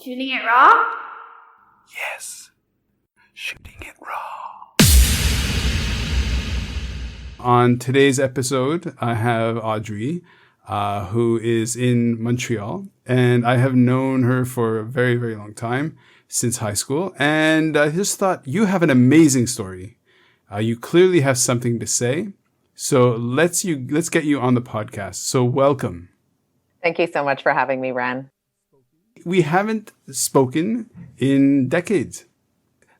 Shooting it raw? Yes, shooting it raw. On today's episode, I have Audrey, who is in Montreal, and I have known her for a very, very long time, since high school, and I just thought, you have an amazing story. You clearly have something to say, so let's get you on the podcast. So welcome. Thank you so much for having me, Ren. We haven't spoken in decades.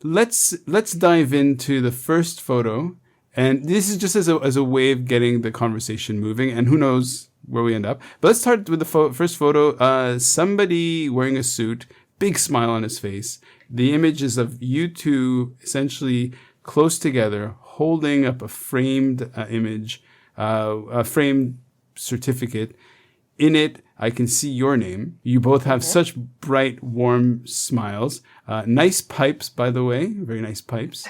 Let's dive into the first photo, and this is just as a way of getting the conversation moving, and who knows where we end up. But let's start with the first photo. Somebody wearing a suit, big smile on his face. The image is of you two essentially close together, holding up a framed image, a framed certificate. In it, I can see your name. You both have such bright, warm smiles. Nice pipes, by the way. Very nice pipes.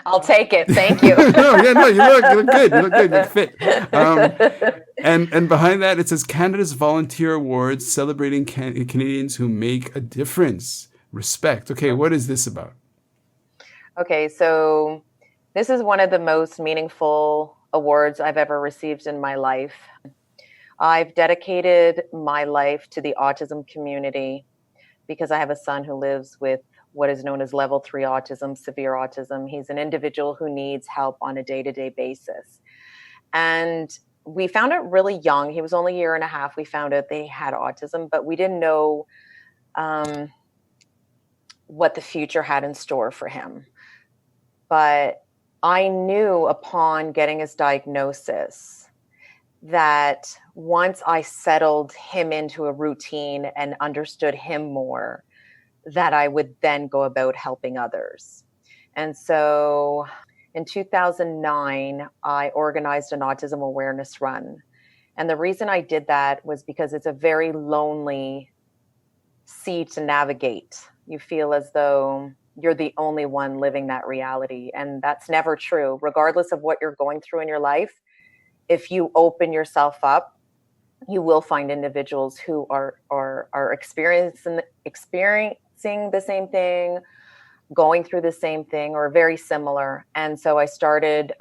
I'll take it. Thank you. You look good. You look good. You fit. And behind that, it says Canada's Volunteer Awards celebrating Canadians who make a difference. Respect. Okay, what is this about? Okay, so this is one of the most meaningful awards I've ever received in my life. I've dedicated my life to the autism community because I have a son who lives with what is known as level 3 autism, severe autism. He's an individual who needs help on a day-to-day basis. And we found out really young. He was only a year and a half. We found out they had autism, but we didn't know what the future had in store for him. But I knew upon getting his diagnosis that once I settled him into a routine and understood him more, that I would then go about helping others. And so in 2009, I organized an autism awareness run. And the reason I did that was because it's a very lonely sea to navigate. You feel as though you're the only one living that reality. And that's never true. Regardless of what you're going through in your life, if you open yourself up, you will find individuals who are experiencing the same thing, going through the same thing, or very similar. And so I started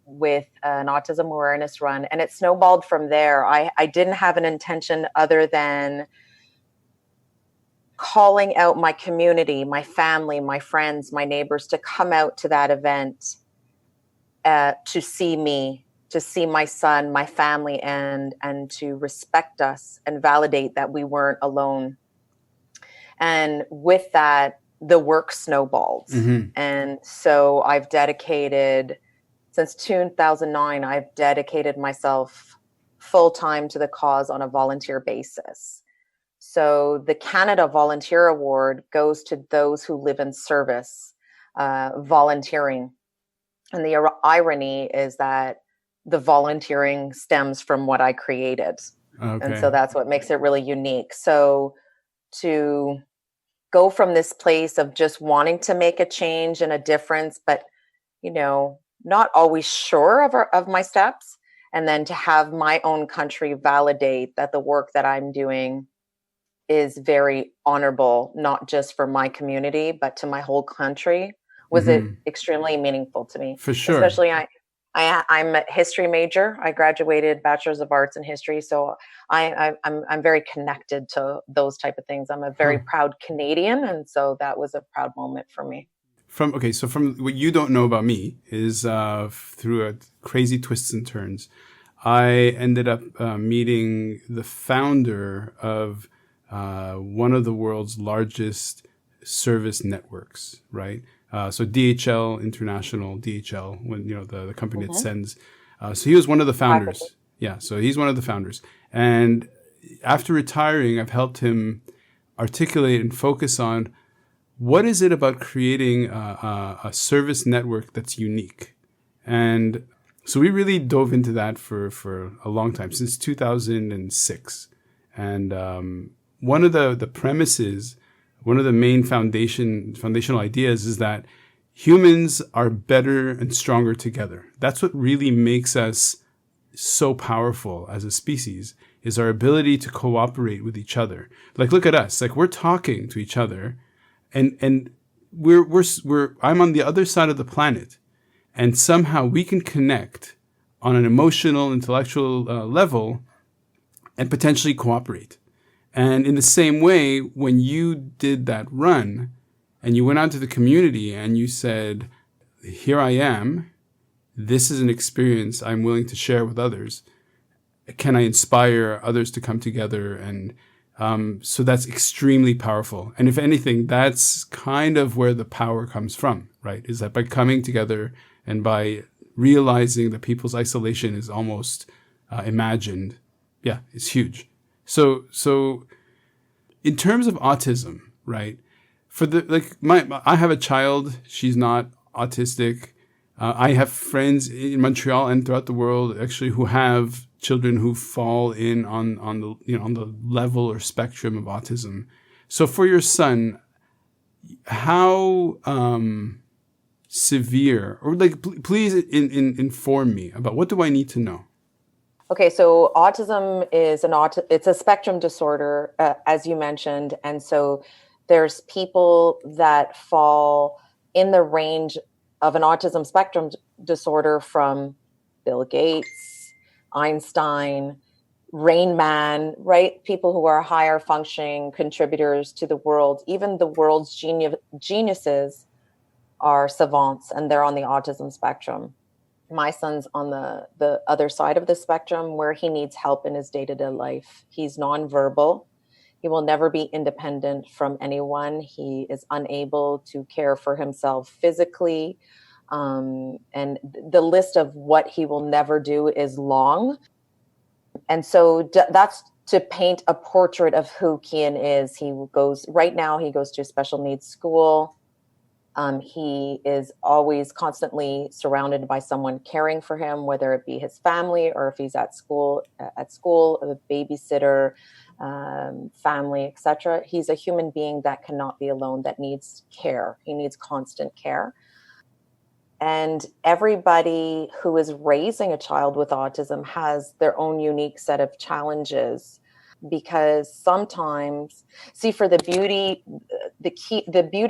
with an autism awareness run, and it snowballed from there. I didn't have an intention other than calling out my community, my family, my friends, my neighbors to come out to that event to see me, to see my son, my family, and to respect us and validate that we weren't alone. And with that, the work snowballed. Mm-hmm. And so I've dedicated, since 2009, I've dedicated myself full-time to the cause on a volunteer basis. So the Canada Volunteer Award goes to those who live in service, volunteering. And the irony is that the volunteering stems from what I created. Okay. And so that's what makes it really unique. So to go from this place of just wanting to make a change and a difference, but, not always sure of my steps, and then to have my own country validate that the work that I'm doing is very honorable, not just for my community, but to my whole country, was it extremely meaningful to me. For sure. Especially I'm a history major. I graduated Bachelor's of Arts in History. So I'm very connected to those type of things. I'm a very proud Canadian. And so that was a proud moment for me. From what you don't know about me is through a crazy twists and turns, I ended up meeting the founder of one of the world's largest service networks, right? So DHL International, when the company that sends. So he was one of the founders. Yeah, so he's one of the founders. And after retiring, I've helped him articulate and focus on what is it about creating a service network that's unique. And so we really dove into that for a long time, since 2006. And one of the premises, one of the main foundational ideas is that humans are better and stronger together. That's what really makes us so powerful as a species, is our ability to cooperate with each other. Like, look at us. Like, we're talking to each other, and I'm on the other side of the planet, and somehow we can connect on an emotional, intellectual level and potentially cooperate. And in the same way, when you did that run and you went out to the community and you said, here I am, this is an experience I'm willing to share with others. Can I inspire others to come together? And so that's extremely powerful. And if anything, that's kind of where the power comes from, right? Is that by coming together and by realizing that people's isolation is almost imagined. Yeah, it's huge. So in terms of autism, right? I have a child. She's not autistic. I have friends in Montreal and throughout the world actually who have children who fall in on the level or spectrum of autism. So for your son, how severe, or please inform me about, what do I need to know? Okay, so autism is it's a spectrum disorder, as you mentioned, and so there's people that fall in the range of an autism spectrum disorder from Bill Gates, Einstein, Rain Man, right? People who are higher functioning contributors to the world. Even the world's geniuses are savants, and they're on the autism spectrum. My son's on the other side of the spectrum, where he needs help in his day-to-day life. He's nonverbal. He will never be independent from anyone. He is unable to care for himself physically. And the list of what he will never do is long. And so that's to paint a portrait of who Kian is. Right now he goes to a special needs school. He is always constantly surrounded by someone caring for him, whether it be his family or if he's at school, a babysitter, family, etc. He's a human being that cannot be alone, that needs care. He needs constant care. And everybody who is raising a child with autism has their own unique set of challenges, because sometimes, for the beauty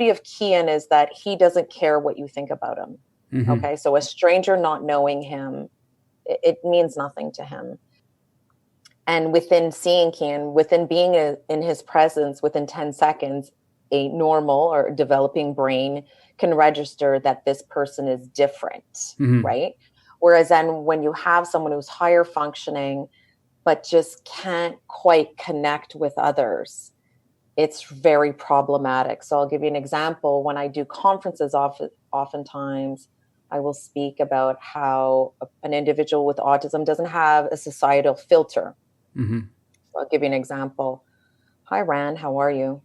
of Kian is that he doesn't care what you think about him. Mm-hmm. Okay. So a stranger not knowing him, it means nothing to him. And within seeing Kian, within being in his presence, within 10 seconds, a normal or developing brain can register that this person is different, mm-hmm. right? Whereas then when you have someone who's higher functioning, but just can't quite connect with others, it's very problematic. So I'll give you an example. When I do conferences, oftentimes I will speak about how an individual with autism doesn't have a societal filter. Mm-hmm. So I'll give you an example. Hi, Ran, how are you?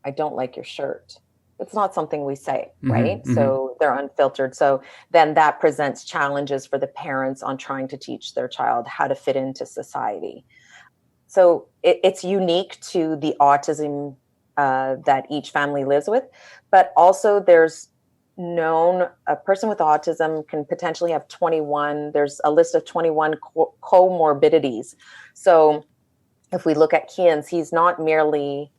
I don't like your shirt. It's not something we say, mm-hmm, right? Mm-hmm. So they're unfiltered. So then that presents challenges for the parents on trying to teach their child how to fit into society. So it's unique to the autism that each family lives with, but also there's a person with autism can potentially have 21, there's a list of 21 comorbidities. So if we look at Kian's, he's not merely,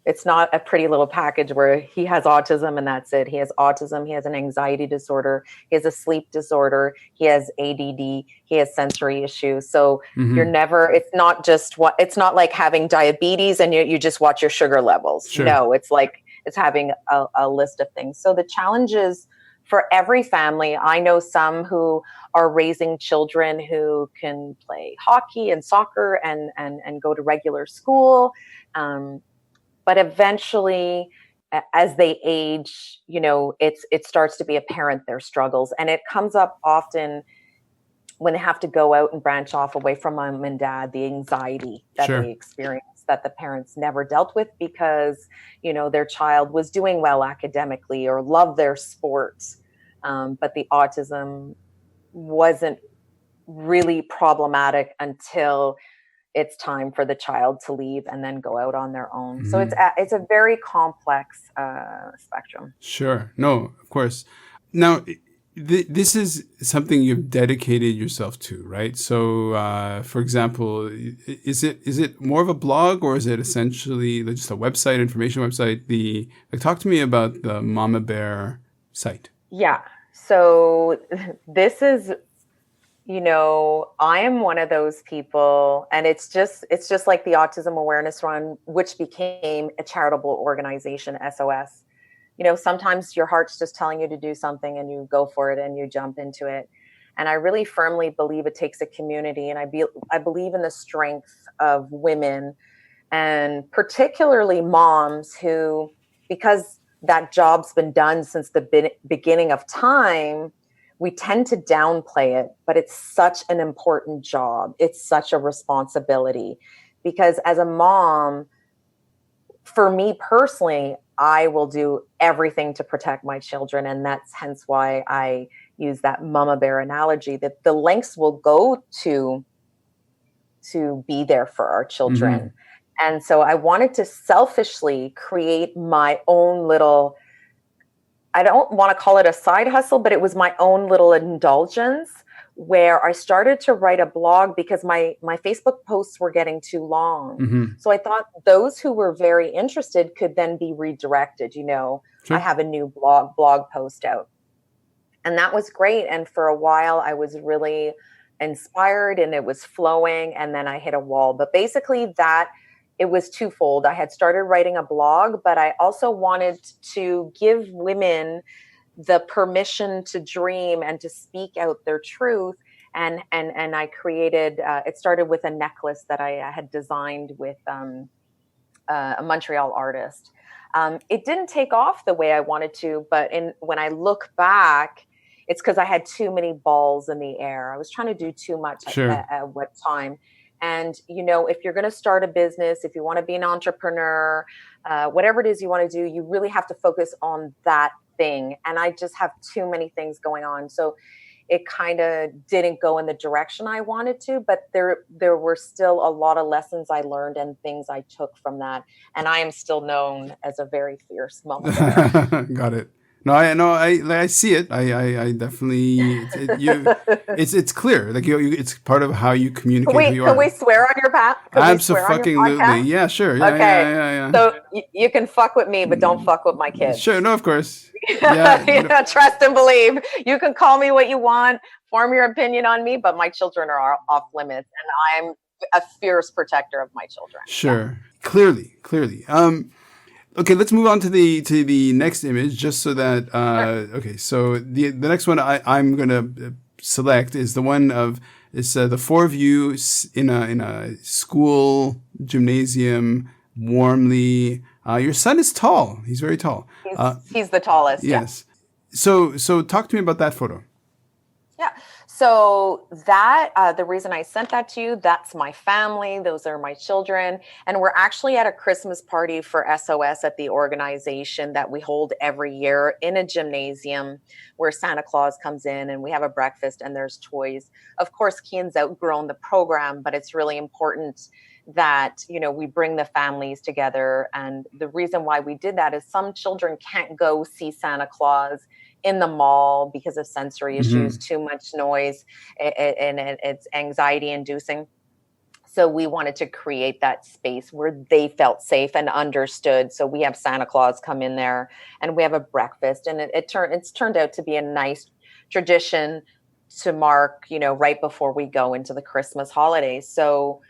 it's not a pretty little package where he has autism and that's it. He has autism. He has an anxiety disorder. He has a sleep disorder. He has ADD. He has sensory issues. So mm-hmm. It's not like having diabetes and you just watch your sugar levels. Sure. No, it's having a list of things. So the challenges for every family, I know some who are raising children who can play hockey and soccer and go to regular school. But eventually, as they age, it starts to be apparent their struggles. And it comes up often when they have to go out and branch off away from mom and dad, the anxiety that sure. they experience that the parents never dealt with because, their child was doing well academically or loved their sports. But the autism wasn't really problematic until it's time for the child to leave and then go out on their own. Mm-hmm. So it's a very complex spectrum. Sure. No, of course. Now, this is something you've dedicated yourself to, right? So, for example, is it more of a blog, or is it essentially just a website, information website? Talk to me about the Moma Bear site. Yeah. So this is, I am one of those people, and it's just like the Autism Awareness Run, which became a charitable organization, SOS. Sometimes your heart's just telling you to do something and you go for it and you jump into it. And I really firmly believe it takes a community. And I believe in the strength of women, and particularly moms who, because that job's been done since the beginning of time, we tend to downplay it, but it's such an important job. It's such a responsibility, because as a mom, for me personally, I will do everything to protect my children. And that's hence why I use that Moma Bear analogy, that the lengths will go to be there for our children. Mm-hmm. And so I wanted to selfishly create my own little, I don't want to call it a side hustle, but it was my own little indulgence, where I started to write a blog because my Facebook posts were getting too long. Mm-hmm. So I thought those who were very interested could then be redirected. Sure. I have a new blog post out. And that was great. And for a while I was really inspired and it was flowing, and then I hit a wall. But basically it was twofold. I had started writing a blog, but I also wanted to give women the permission to dream and to speak out their truth. And I created, it started with a necklace that I had designed with a Montreal artist. It didn't take off the way I wanted to, but when I look back, it's because I had too many balls in the air. I was trying to do too much at what time. And, if you're going to start a business, if you want to be an entrepreneur, whatever it is you want to do, you really have to focus on that thing. And I just have too many things going on. So it kind of didn't go in the direction I wanted to, but there were still a lot of lessons I learned and things I took from that. And I am still known as a very fierce Moma Bear. Got it. No, I see it. I definitely, it's clear. Like it's part of how you communicate. Can we swear on your path? Absolutely. Yeah, sure. Yeah, okay. Yeah. So you can fuck with me, but don't fuck with my kids. Sure. No, of course. Yeah. Trust and believe. You can call me what you want, form your opinion on me, but my children are off limits, and I'm a fierce protector of my children. Sure. Yeah. Clearly. Okay, let's move on to the next image, just so that sure. Okay, so the next one I'm gonna select is the one of the four of you in a school gymnasium, warmly. Your son is tall; he's very tall. He's the tallest. Yes. Yeah. So talk to me about that photo. Yeah. So that the reason I sent that to you, that's my family. Those are my children. And we're actually at a Christmas party for SOS at the organization that we hold every year in a gymnasium where Santa Claus comes in and we have a breakfast and there's toys. Of course, Kian's outgrown the program, but it's really important that, we bring the families together. And the reason why we did that is some children can't go see Santa Claus in the mall because of sensory issues, too much noise, and it's anxiety inducing. So we wanted to create that space where they felt safe and understood. So we have Santa Claus come in there and we have a breakfast, and it's turned out to be a nice tradition to mark, right before we go into the Christmas holidays. So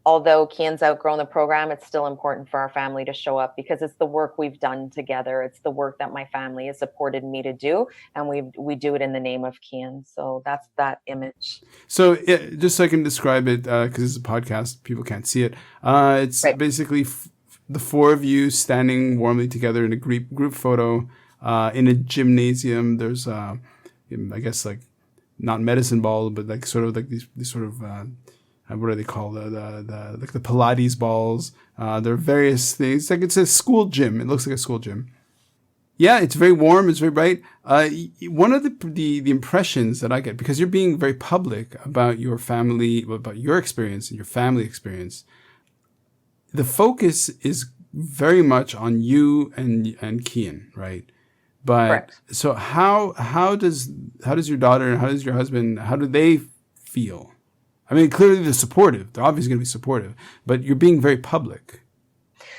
although Kian's outgrown the program, it's still important for our family to show up because it's the work we've done together. It's the work that my family has supported me to do, and we do it in the name of Kian. So that's that image. So just so I can describe it, because it's a podcast, people can't see it. It's right. Basically the four of you standing warmly together in a group photo in a gymnasium. There's, I guess, like not medicine ball, but like sort of like these sort of. What are they called? Like the Pilates balls. There are various things. It's a school gym. It looks like a school gym. Yeah, it's very warm. It's very bright. One of the impressions that I get, because you're being very public about your family, about your experience and your family experience, the focus is very much on you and Kian, right? But Correct. so how does your daughter and how does your husband, how do they feel? I mean, clearly they're supportive. They're obviously going to be supportive, but you're being very public.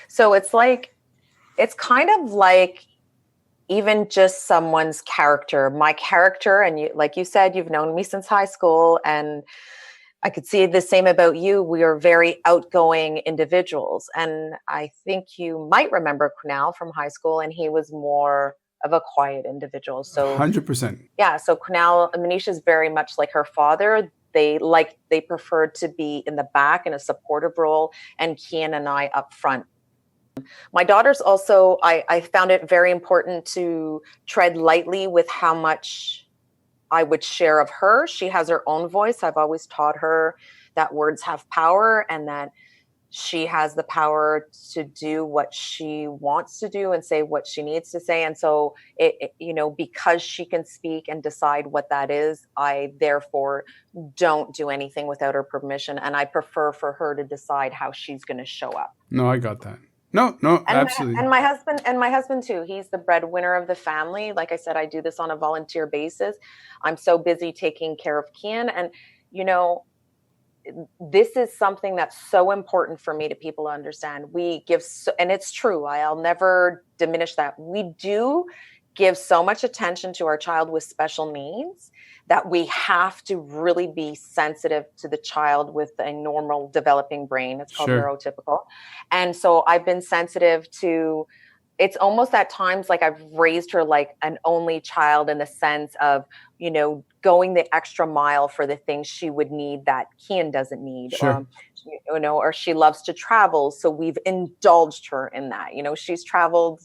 So it's kind of like even just someone's character, my character. And you, like you said, you've known me since high school, and I could see the same about you. We are very outgoing individuals. And I think you might remember Kunal from high school, and he was more of a quiet individual. So 100%. yeah, so Kunal, Manisha is very much like her father. They prefer to be in the back in a supportive role, and Kian and I up front. My daughter's also, I found it very important to tread lightly with how much I would share of her. She has her own voice. I've always taught her that words have power, and that she has the power to do what she wants to do and say what she needs to say. And so because she can speak and decide what that is, I therefore don't do anything without her permission. And I prefer for her to decide how she's going to show up. No, I got that. No, absolutely. My husband too. He's the breadwinner of the family. Like I said, I do this on a volunteer basis. I'm so busy taking care of Kian, and this is something that's so important for me to people to understand. We give, and it's true. I'll never diminish that. We do give so much attention to our child with special needs that we have to really be sensitive to the child with a normal developing brain. It's called neurotypical. And so I've been sensitive to, it's almost at times like I've raised her like an only child, in the sense of, going the extra mile for the things she would need that Kian doesn't need. Or she loves to travel. So we've indulged her in that. She's traveled,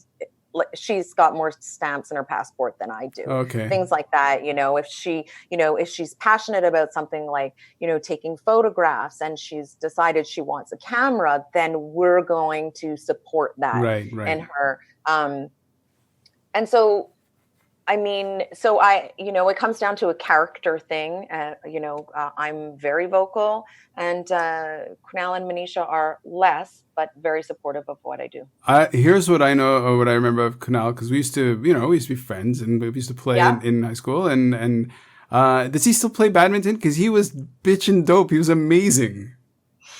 she's got more stamps in her passport than I do. Okay. Things like that. If she's passionate about something like, taking photographs, and she's decided she wants a camera, then we're going to support that in her. And so, it comes down to a character thing. I'm very vocal, and Kunal and Manisha are less, but very supportive of what I do. Here's what I know, or what I remember of Kunal, because we used to be friends, and we used to play in high school. And does he still play badminton? Because he was bitchin' dope. He was amazing.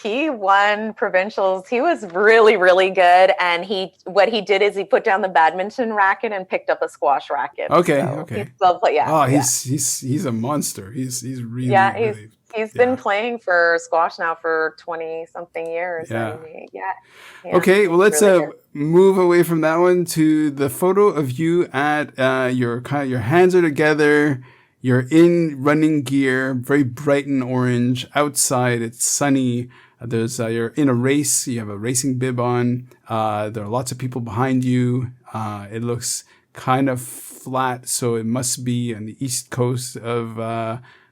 He won provincials. He was really, really good. And what he did is he put down the badminton racket and picked up a squash racket. Okay. So he still play, he's a monster. He's really, he's been playing for squash now for 20 something years. Okay, well, let's really move away from that one to the photo of you at your hands are together. You're in running gear, very bright and orange. Outside, it's sunny. You're in a race. You have a racing bib on. There are lots of people behind you. It looks kind of flat, so it must be on the east coast of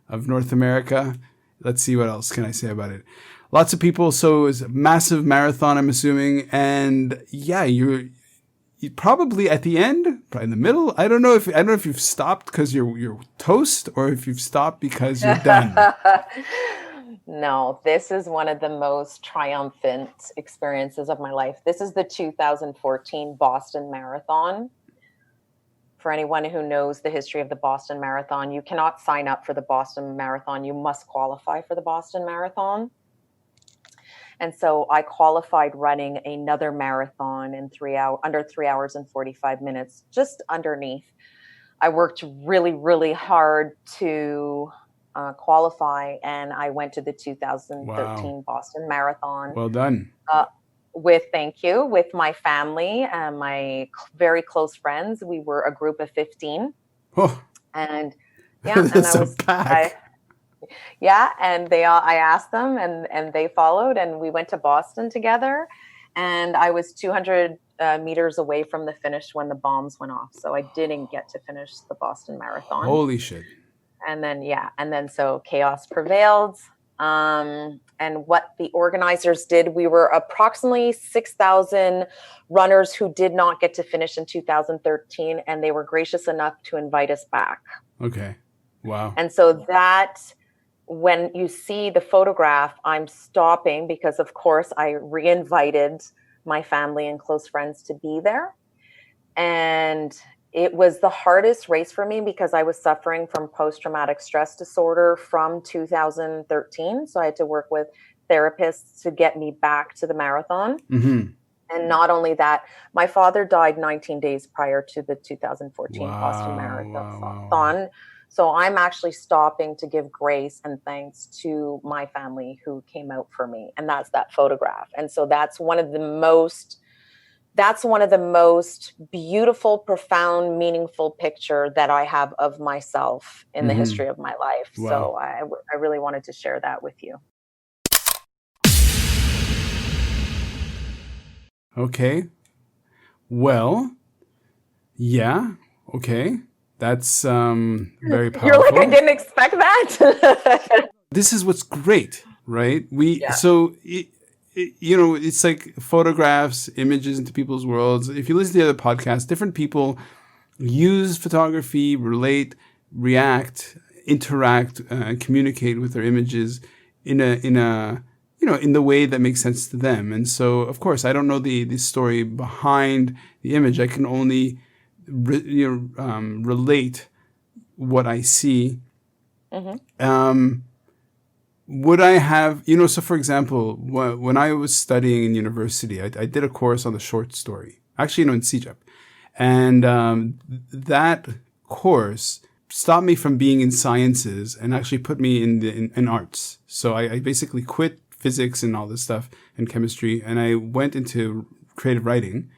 North America. Let's see, what else can I say about it? Lots of people. So it's a massive marathon, I'm assuming. And yeah, you're probably at the end, probably in the middle. I don't know if you've stopped because you're toast, or if you've stopped because you're done. No, this is one of the most triumphant experiences of my life. This is the 2014 Boston Marathon. For anyone who knows the history of the Boston Marathon, you cannot sign up for the Boston Marathon. You must qualify for the Boston Marathon. And so I qualified running another marathon in under 3 hours and 45 minutes, just underneath. I worked really, really hard to qualify, and I went to the 2013 Boston Marathon. Well done. With my family and my very close friends. We were a group of 15. Oh, and that's a pack. I asked them, and they followed, and we went to Boston together. And I was 200 meters away from the finish when the bombs went off. So I didn't get to finish the Boston Marathon. Holy shit. And then so chaos prevailed. And what the organizers did, we were approximately 6,000 runners who did not get to finish in 2013. And they were gracious enough to invite us back. Okay. Wow. And so when you see the photograph, I'm stopping because, of course, I re-invited my family and close friends to be there. And It was the hardest race for me because I was suffering from post-traumatic stress disorder from 2013. So I had to work with therapists to get me back to the marathon. Mm-hmm. And not only that, my father died 19 days prior to the 2014 Boston Marathon. So I'm actually stopping to give grace and thanks to my family who came out for me. And that's that photograph. And so that's one of the most beautiful, profound, meaningful picture that I have of myself in the history of my life. Wow. So I really wanted to share that with you. Okay. Well, yeah. Okay. That's very powerful. You're like, I didn't expect that. This is what's great, right? It's like photographs, images into people's worlds. If you listen to the other podcasts, different people use photography, relate, react, interact, communicate with their images in the way that makes sense to them. And so, of course, I don't know the story behind the image. I can only relate what I see. Mm-hmm. Would I have, so for example, when I was studying in university, I did a course on the short story, actually, in CEGEP. And that course stopped me from being in sciences and actually put me in arts. So I basically quit physics and all this stuff and chemistry, and I went into creative writing,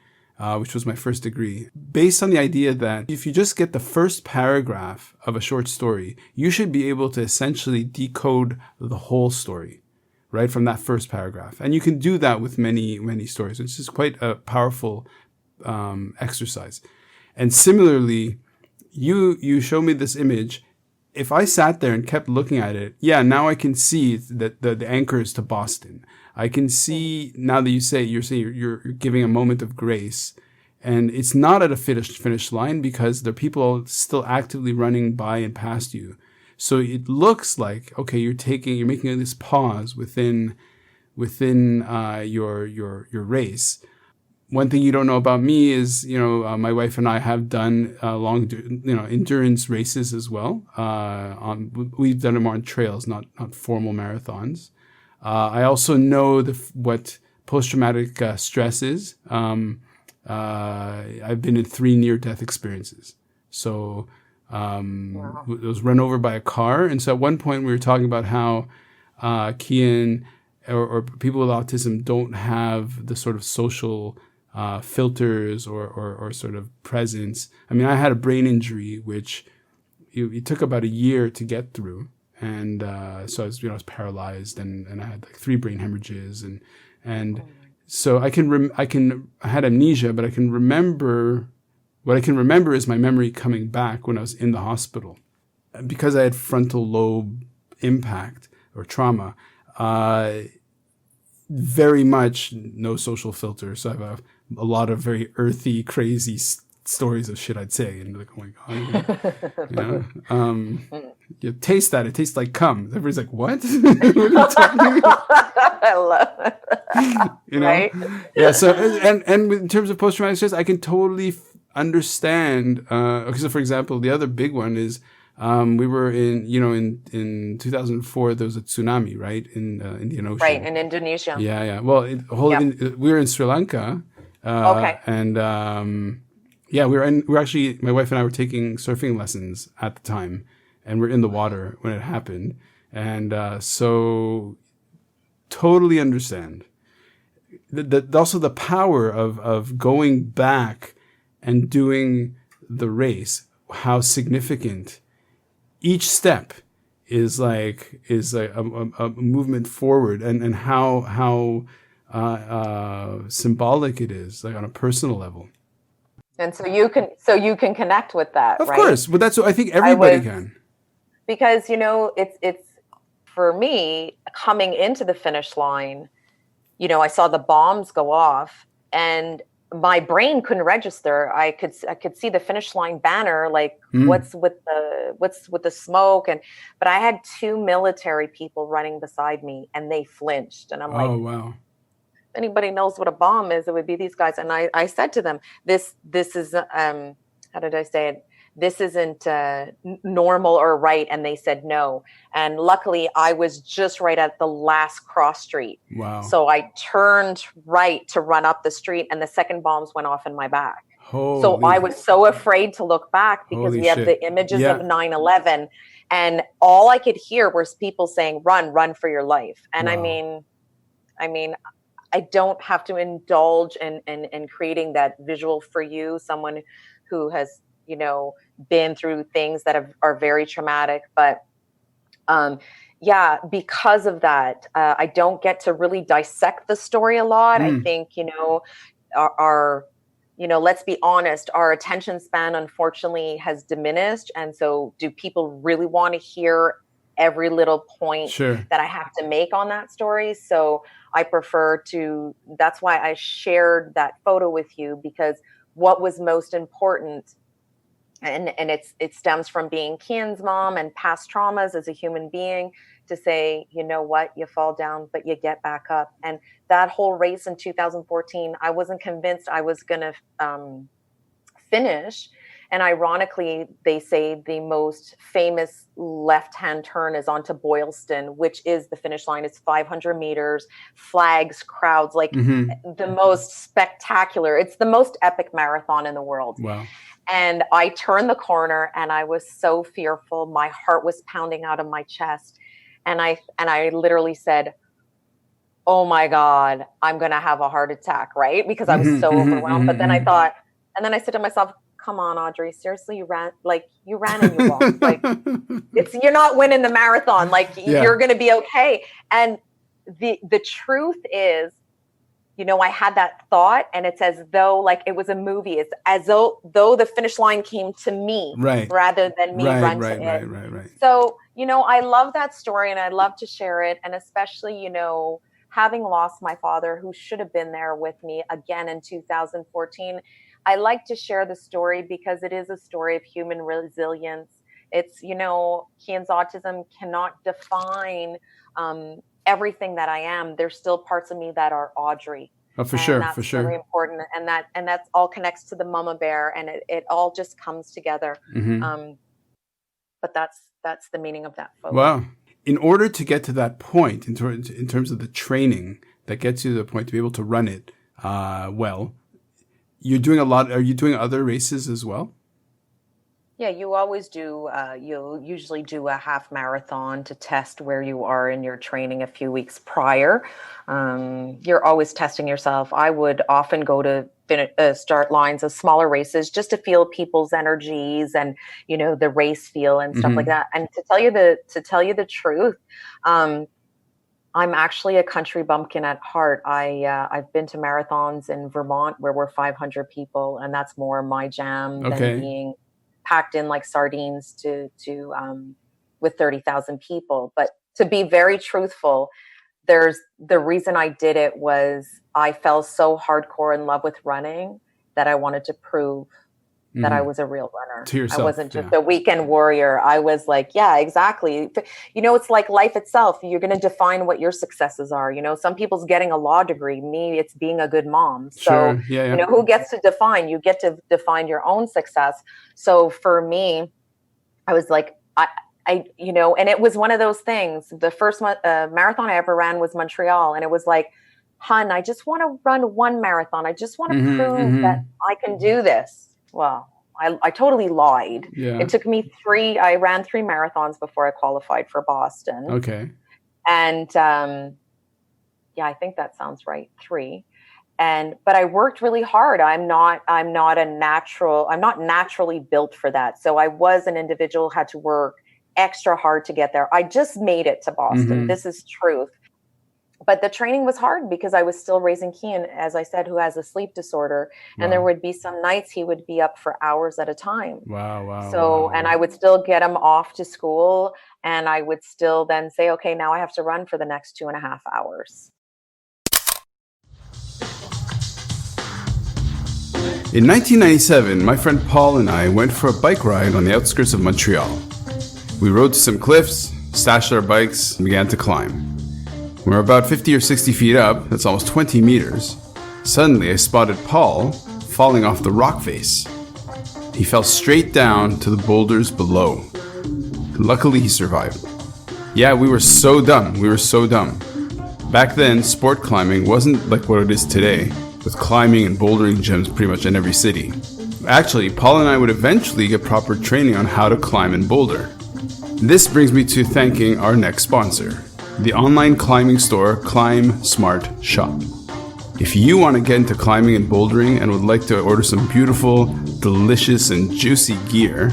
which was my first degree, based on the idea that if you just get the first paragraph of a short story, you should be able to essentially decode the whole story, right, from that first paragraph. And you can do that with many, many stories. It's just quite a powerful exercise. And similarly, you show me this image. If I sat there and kept looking at it, now I can see that the anchor is to Boston. I can see now that you're saying you're giving a moment of grace, and it's not at a finish line because there are people still actively running by and past you. So it looks like, okay, you're making this pause within your race. One thing you don't know about me is, my wife and I have done long, endurance races as well. We've done them on trails, not formal marathons. I also know what post-traumatic stress is. I've been in 3 near-death experiences. So I was run over by a car. And so at one point we were talking about how Kian or people with autism don't have the sort of social filters or sort of presence. I mean, I had a brain injury, which it took about a year to get through. And so I was paralyzed, and I had like 3 brain hemorrhages, and so I had amnesia, but I can remember. What I can remember is my memory coming back when I was in the hospital, because I had frontal lobe impact or trauma. Very much no social filter, so I have a lot of very earthy, crazy stories of shit I'd say, and like, oh my god, you taste that, it tastes like cum. Everybody's like, what? What are you talking about? I love it. Right? Yeah. So and in terms of post-traumatic stress, I can totally understand. So for example, the other big one is we were in 2004. There was a tsunami, right, in Indian Ocean. Right, in Indonesia. Yeah. Well, we were in Sri Lanka. Okay. And we're actually, my wife and I were taking surfing lessons at the time, and we're in the water when it happened. And so totally understand. Also the power of going back and doing the race, how significant each step is like a movement forward, and how symbolic it is, like on a personal level. And so you can connect with that, of right? course, but that's what I think everybody can. Because it's for me, coming into the finish line, I saw the bombs go off, and my brain couldn't register. I could see the finish line banner, like what's with the smoke, but I had 2 military people running beside me, and they flinched, and I'm like, oh wow. Anybody knows what a bomb is, it would be these guys. And I said to them, this is how did I say it? This isn't normal or right. And they said no. And luckily, I was just right at the last cross street. Wow. So I turned right to run up the street, and the second bombs went off in my back. Holy. So I was so afraid to look back because Holy we have shit. the images of 9/11, and all I could hear was people saying, run for your life. And Wow. I mean, I don't have to indulge in creating that visual for you, someone who has, you know, been through things that are very traumatic. But yeah, because of that, I don't get to really dissect the story a lot. I think, you know, our you know, let's be honest, our attention span, unfortunately, has diminished. And so do people really want to hear every little point that I have to make on that story? So I prefer to, that's why I shared that photo with you, because what was most important, and it stems from being Kian's mom and past traumas as a human being, to say, you know what, you fall down, but you get back up. And that whole race in 2014, I wasn't convinced I was going to finish. And ironically, they say the most famous left-hand turn is onto Boylston, which is the finish line. It's 500 meters, flags, crowds, like the most spectacular. It's the most epic marathon in the world. Wow. And I turned the corner and I was so fearful. My heart was pounding out of my chest. And I literally said, oh my God, I'm going to have a heart attack, right? Because I was so overwhelmed. But then I thought, and then I said to myself, come on, Audrey, seriously, you ran and you walked. Like, you're not winning the marathon. Like, you're going to be okay. And the truth is, you know, I had that thought, and it's as though like it was a movie. It's as though the finish line came to me, rather than me run to it. Right. So, you know, I love that story, and I love to share it. And especially, you know, having lost my father, who should have been there with me again in 2014, I like to share the story because it is a story of human resilience. It's, you know, Kian's autism cannot define everything that I am. There's still parts of me that are Audrey. Oh, for sure. Very important. And that all connects to the Moma Bear, and it all just comes together. But that's the meaning of that photo. Wow. In order to get to that point, in terms of the training that gets you to the point to be able to run it well, you're doing a lot. Are you doing other races as well? Yeah, you always do. You'll usually do a half marathon to test where you are in your training a few weeks prior. You're always testing yourself. I would often go to start lines of smaller races just to feel people's energies and, you know, the race feel and stuff like that. And to tell you the truth, I'm actually a country bumpkin at heart. I've been to marathons in Vermont where we're 500 people, and that's more my jam than being packed in like sardines to with 30,000 people. But to be very truthful, the reason I did it was I fell so hardcore in love with running that I wanted to prove that I was a real runner. To yourself, I wasn't just a weekend warrior. I was like, yeah, exactly. You know, it's like life itself. You're going to define what your successes are. You know, some people's getting a law degree. Me, it's being a good mom. So, you know, who gets to define? You get to define your own success. So for me, I was like, I you know, and it was one of those things. The first marathon I ever ran was Montreal. And it was like, hun, I just want to run one marathon. I just want to prove that I can do this. Well, I totally lied. It took me I ran 3 marathons before I qualified for Boston. Okay. And yeah, I think that sounds right. 3. But I worked really hard. I'm not naturally built for that. So I was an individual, had to work extra hard to get there. I just made it to Boston. This is truth. But the training was hard because I was still raising Kian, as I said, who has a sleep disorder. And there would be some nights he would be up for hours at a time. Wow. So, and I would still get him off to school, and I would still then say, okay, now I have to run for the next 2.5 hours. In 1997, my friend Paul and I went for a bike ride on the outskirts of Montreal. We rode to some cliffs, stashed our bikes, and began to climb. When we were about 50 or 60 feet up, that's almost 20 meters, suddenly I spotted Paul falling off the rock face. He fell straight down to the boulders below. Luckily, he survived. Yeah, we were so dumb. Back then, sport climbing wasn't like what it is today, with climbing and bouldering gyms pretty much in every city. Actually, Paul and I would eventually get proper training on how to climb and boulder. This brings me to thanking our next sponsor, the online climbing store Climb Smart Shop. If you want to get into climbing and bouldering and would like to order some beautiful, delicious, and juicy gear,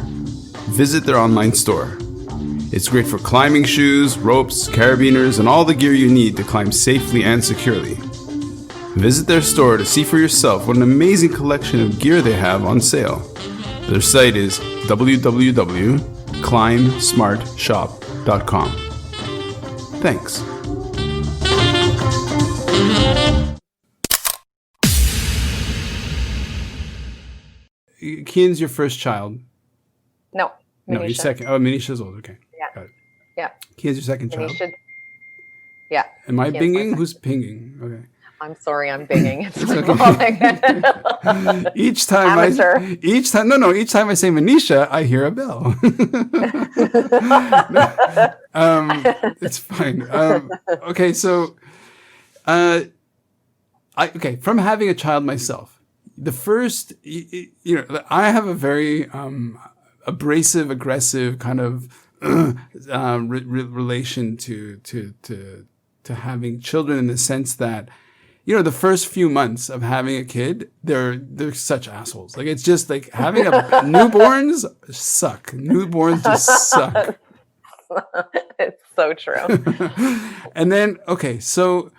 visit their online store. It's great for climbing shoes, ropes, carabiners, and all the gear you need to climb safely and securely. Visit their store to see for yourself what an amazing collection of gear they have on sale. Their site is www.climbsmartshop.com. Thanks. Kian's your first child. No, No, your second. Oh, Manisha's old. Okay. Yeah. Got it. Yeah. Kian's your second child. Yeah. Am I Kian's binging? Who's pinging? Okay. I'm sorry, I'm binging. It's okay. Each time I say Manisha, I hear a bell. It's fine. Okay, so from having a child myself, the first, I have a very abrasive, aggressive kind of relation to having children, in the sense that, the first few months of having a kid, they're such assholes. Like, it's just like having newborns suck. Newborns just suck. It's so true. And then, okay, so,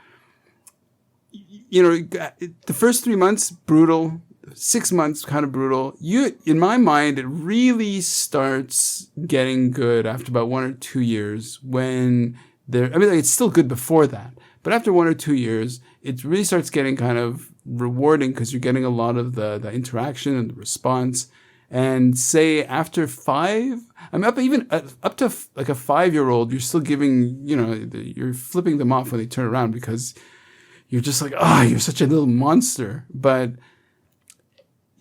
the first 3 months, brutal. 6 months, kind of brutal. In my mind, it really starts getting good after about 1 or 2 years, when it's still good before that. But after 1 or 2 years, it really starts getting kind of rewarding, because you're getting a lot of the interaction and the response. And say after 5, up to like a 5-year-old, you're still giving, you're flipping them off when they turn around, because you're just like, you're such a little monster. But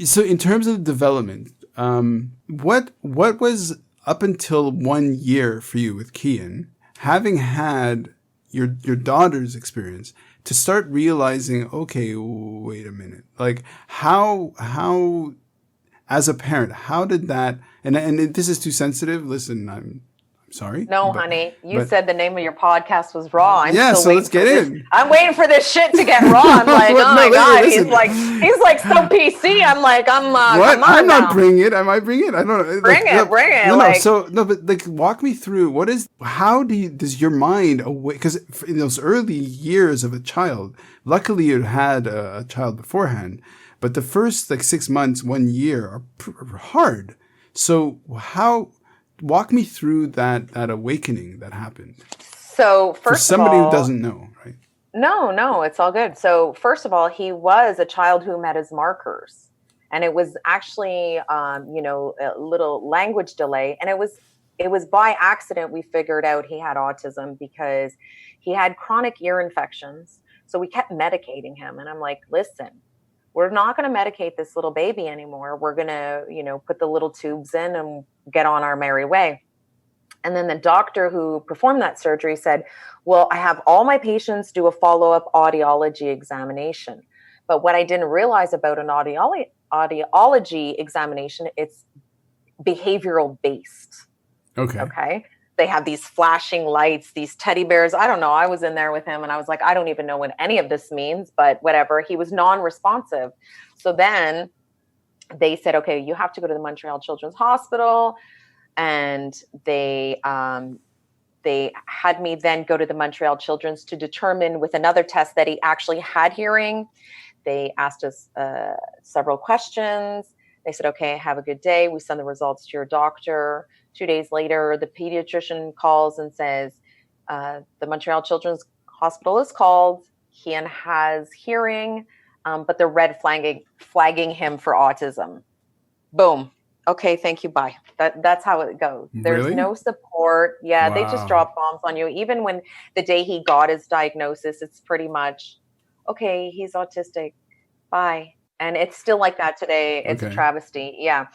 so in terms of development, what was up until 1 year for you with Kian, having had your daughter's experience, to start realizing, okay, wait a minute, like how as a parent, how did that, and this is too sensitive, listen, I'm sorry. No, honey, you said the name of your podcast was Raw. So let's get in. I'm waiting for this shit to get raw. I'm like, God, listen. he's like so PC. I'm like, what? I'm not bringing it. I might bring it. I don't know. Bring it. But walk me through, does your mind awake? Because in those early years of a child, luckily you had a child beforehand, but the first 6 months, 1 year are hard. So walk me through that awakening that happened. So first, for somebody who doesn't know, right? No, it's all good. So first of all, he was a child who met his markers, and it was actually, a little language delay, and it was by accident we figured out he had autism, because he had chronic ear infections. So we kept medicating him, and I'm like, listen, we're not going to medicate this little baby anymore. We're going to, put the little tubes in and get on our merry way. And then the doctor who performed that surgery said, well, I have all my patients do a follow-up audiology examination. But what I didn't realize about an audiology examination, it's behavioral based. Okay. They have these flashing lights, these teddy bears. I don't know. I was in there with him and I was like, I don't even know what any of this means, but whatever. He was non-responsive. So then they said, okay, you have to go to the Montreal Children's Hospital. And they had me then go to the Montreal Children's to determine with another test that he actually had hearing. They asked us several questions. They said, okay, have a good day. We send the results to your doctor. 2 days later, the pediatrician calls and says, the Montreal Children's Hospital is called. Kian has hearing, but they're red flagging him for autism. Boom. Okay, thank you. Bye. That's how it goes. There's really? No support. Yeah, wow. They just drop bombs on you. Even when the day he got his diagnosis, it's pretty much, okay, he's autistic. Bye. And it's still like that today. It's a travesty. Yeah.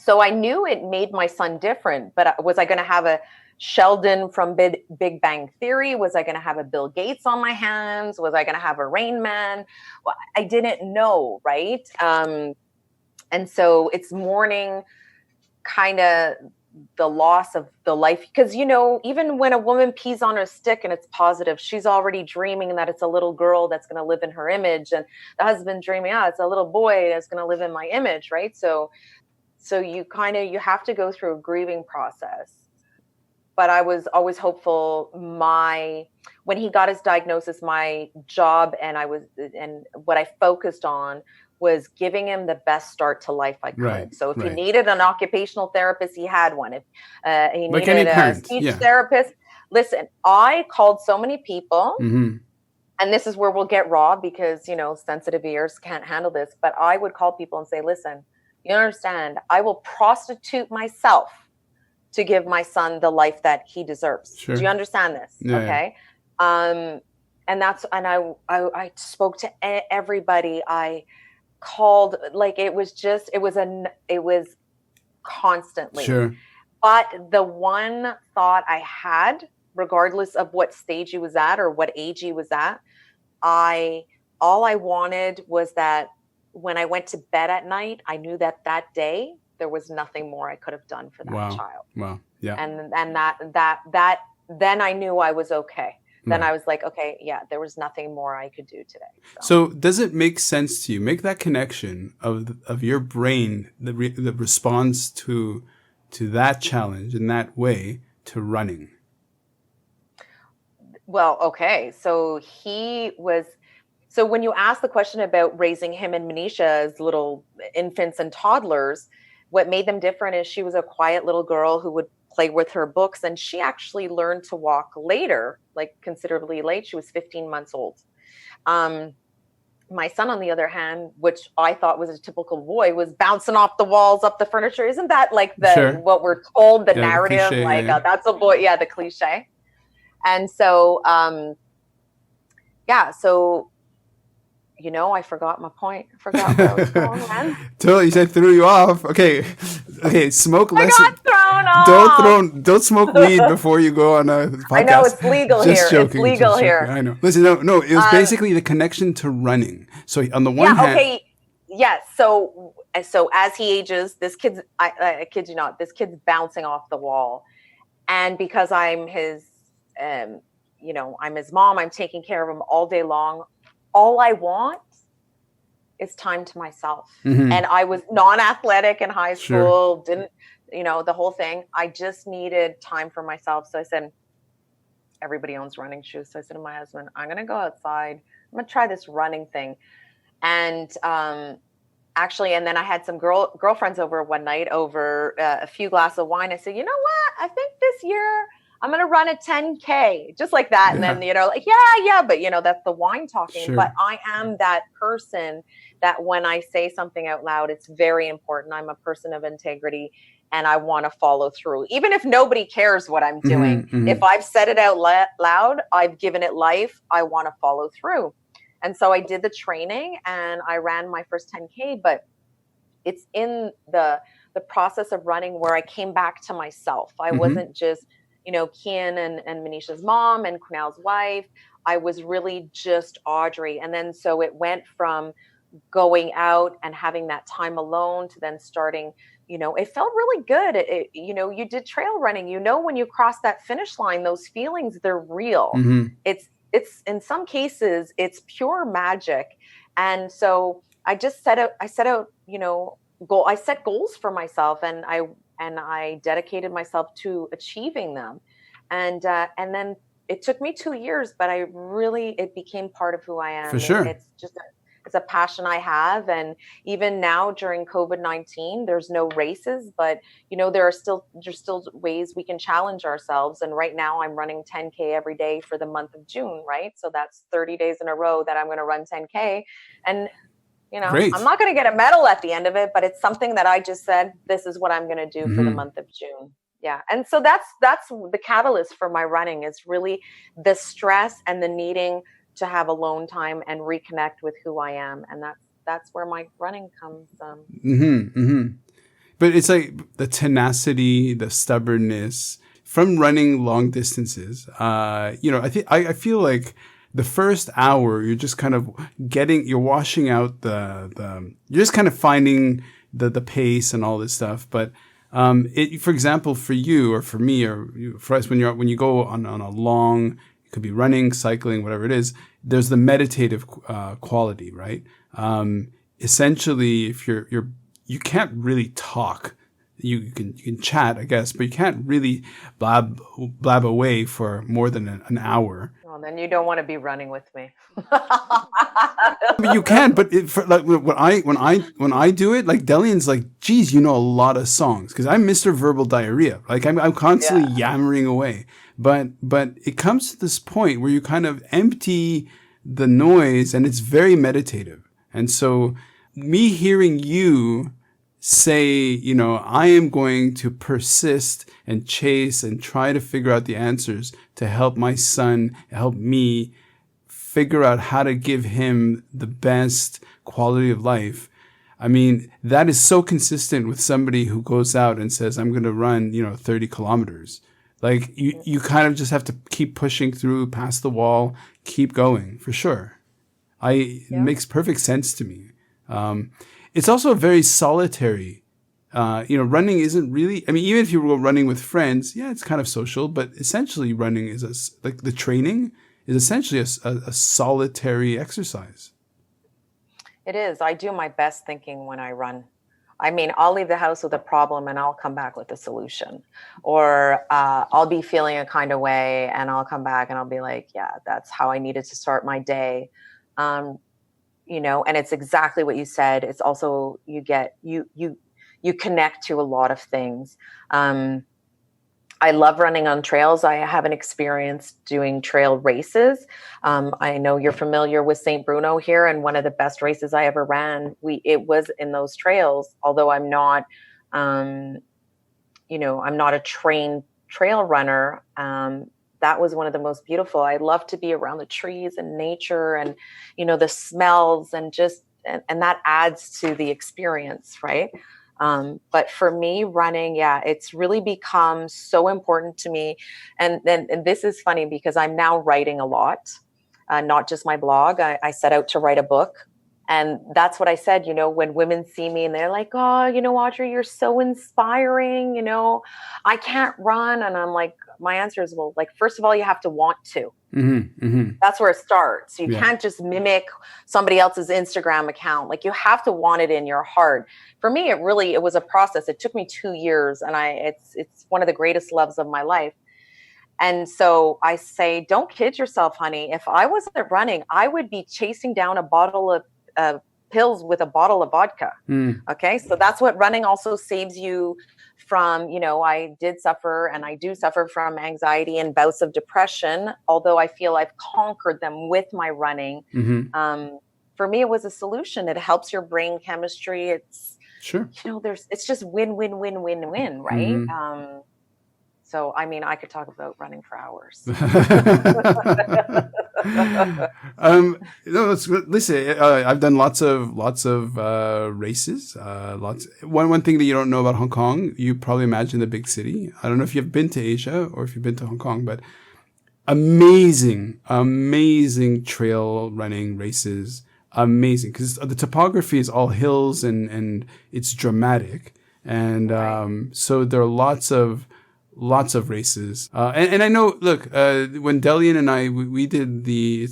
So I knew it made my son different, but was I going to have a Sheldon from Big Bang Theory? Was I going to have a Bill Gates on my hands? Was I going to have a Rain Man? Well, I didn't know, right? And so it's mourning kind of the loss of the life, because, you know, even when a woman pees on her stick and it's positive, she's already dreaming that it's a little girl that's going to live in her image, and the husband dreaming, it's a little boy that's going to live in my image, right? So you have to go through a grieving process. But I was always hopeful. When he got his diagnosis, my job and what I focused on was giving him the best start to life I could. Right, So if he right. needed an occupational therapist, he had one. If he Like needed any a parent, speech yeah. therapist, listen, I called so many people, Mm-hmm. and this is where we'll get raw because, you know, sensitive ears can't handle this. But I would call people and say, listen, you understand, I will prostitute myself to give my son the life that he deserves. Sure. Do you understand this? Yeah, okay. Yeah. And I spoke to everybody. I called, like, it was constantly. Sure. But the one thought I had, regardless of what stage he was at or what age he was at, all I wanted was that when I went to bed at night, I knew that day there was nothing more I could have done for that child. Wow. Yeah. And that then I knew I was okay. Then Right. I was like, okay, yeah, there was nothing more I could do today. So does it make sense to you? Make that connection of your brain, the response to that challenge in that way to running. Well, okay. So when you ask the question about raising him and Manisha as little infants and toddlers, what made them different is she was a quiet little girl who would play with her books, and she actually learned to walk later, like considerably late. She was 15 months old. My son, on the other hand, which I thought was a typical boy, was bouncing off the walls, up the furniture. Isn't that like what we're told, the narrative? The cliche, that's a boy. Yeah, the cliche. And so, so, you know, I forgot my point. I forgot where I was going, man. Totally, you said threw you off. Okay, smoke less. I got thrown off. Don't smoke weed before you go on a podcast. I know it's legal here. Joking, it's legal here. I know. Listen, no, it was basically the connection to running. So on the one hand, okay, yes. So as he ages, this kid's, I kid you not, this kid's bouncing off the wall, and because I'm his, I'm his mom, I'm taking care of him all day long. All I want is time to myself. Mm-hmm. And I was non-athletic in high school, didn't, the whole thing. I just needed time for myself. So I said, everybody owns running shoes. So I said to my husband, I'm going to go outside. I'm going to try this running thing. And actually, and then I had some girlfriends over one night over a few glasses of wine. I said, you know what? I think this year I'm going to run a 10K, just like that. Yeah. And then, but that's the wine talking. Sure. But I am that person that when I say something out loud, it's very important. I'm a person of integrity and I want to follow through, even if nobody cares what I'm doing. Mm-hmm. If I've said it out loud, I've given it life, I want to follow through. And so I did the training and I ran my first 10K, but it's in the process of running where I came back to myself. I wasn't just, Kian and Manisha's mom and Cornell's wife. I was really just Audrey. And then so it went from going out and having that time alone to then starting, it felt really good. You did trail running, when you cross that finish line, those feelings, they're real. Mm-hmm. It's in some cases, it's pure magic. And so I set goals for myself and I dedicated myself to achieving them. And then it took me 2 years, but it became part of who I am. For sure. It's a passion I have. And even now during COVID-19, there's no races, but there's still ways we can challenge ourselves. And right now I'm running 10K every day for the month of June, right? So that's 30 days in a row that I'm going to run 10K. And Great. I'm not going to get a medal at the end of it, but it's something that I just said, this is what I'm going to do for the month of June. Yeah. And so that's the catalyst for my running is really the stress and the needing to have alone time and reconnect with who I am. And that's where my running comes. But it's like the tenacity, the stubbornness from running long distances. I feel like the first hour, you're just kind of you're washing out you're just kind of finding the pace and all this stuff. But, for example, for you or for me or for us, when you go on a long, it could be running, cycling, whatever it is, there's the meditative, quality, right? Essentially, if you can't really talk. You can chat, I guess, but you can't really blab away for more than an hour. Well, then you don't want to be running with me. But you can, but when I do it, like Delian's like, geez, you know a lot of songs, because I'm Mr. Verbal Diarrhea. Like I'm constantly yammering away. But it comes to this point where you kind of empty the noise, and it's very meditative. And so me hearing you say, I am going to persist and chase and try to figure out the answers to help my son, help me figure out how to give him the best quality of life. I mean, that is so consistent with somebody who goes out and says, I'm going to run, 30 kilometers. Like you kind of just have to keep pushing through, past the wall, keep going, for sure. It makes perfect sense to me. It's also very solitary. Running isn't really, I mean, even if you were running with friends, it's kind of social, but essentially running is like the training is essentially a solitary exercise. It is. I do my best thinking when I run. I mean, I'll leave the house with a problem and I'll come back with a solution. Or I'll be feeling a kind of way and I'll come back and I'll be like, yeah, that's how I needed to start my day. And it's exactly what you said. It's also, you connect to a lot of things. I love running on trails. I haven't experienced doing trail races. I know you're familiar with St. Bruno here, and one of the best races I ever ran, it was in those trails. Although I'm not, I'm not a trained trail runner. That was one of the most beautiful. I love to be around the trees and nature and, the smells and and that adds to the experience, right? But for me, running, it's really become so important to me. And this is funny because I'm now writing a lot, not just my blog. I set out to write a book. And that's what I said, when women see me and they're like, oh, Audrey, you're so inspiring. I can't run. And I'm like, my answer is, well, like, first of all, you have to want to. Mm-hmm, mm-hmm. That's where it starts. You can't just mimic somebody else's Instagram account. Like, you have to want it in your heart. For me, it was a process. It took me 2 years, and it's one of the greatest loves of my life. And so I say, don't kid yourself, honey. If I wasn't running, I would be chasing down a bottle of pills with a bottle of vodka. Okay. So that's what running also saves you from. I did suffer and I do suffer from anxiety and bouts of depression, although I feel I've conquered them with my running. Mm-hmm. For me, it was a solution. It helps your brain chemistry. It's sure. It's just win, win, win, win, win. Right. Mm-hmm. So, I mean, I could talk about running for hours. No, listen, I've done lots of races. One thing that you don't know about Hong Kong, you probably imagine the big city. I don't know if you've been to Asia or if you've been to Hong Kong, but amazing trail running races. Amazing. Because the topography is all hills and it's dramatic. And, so there are lots of races. And I know, look, when Delian and I, we did they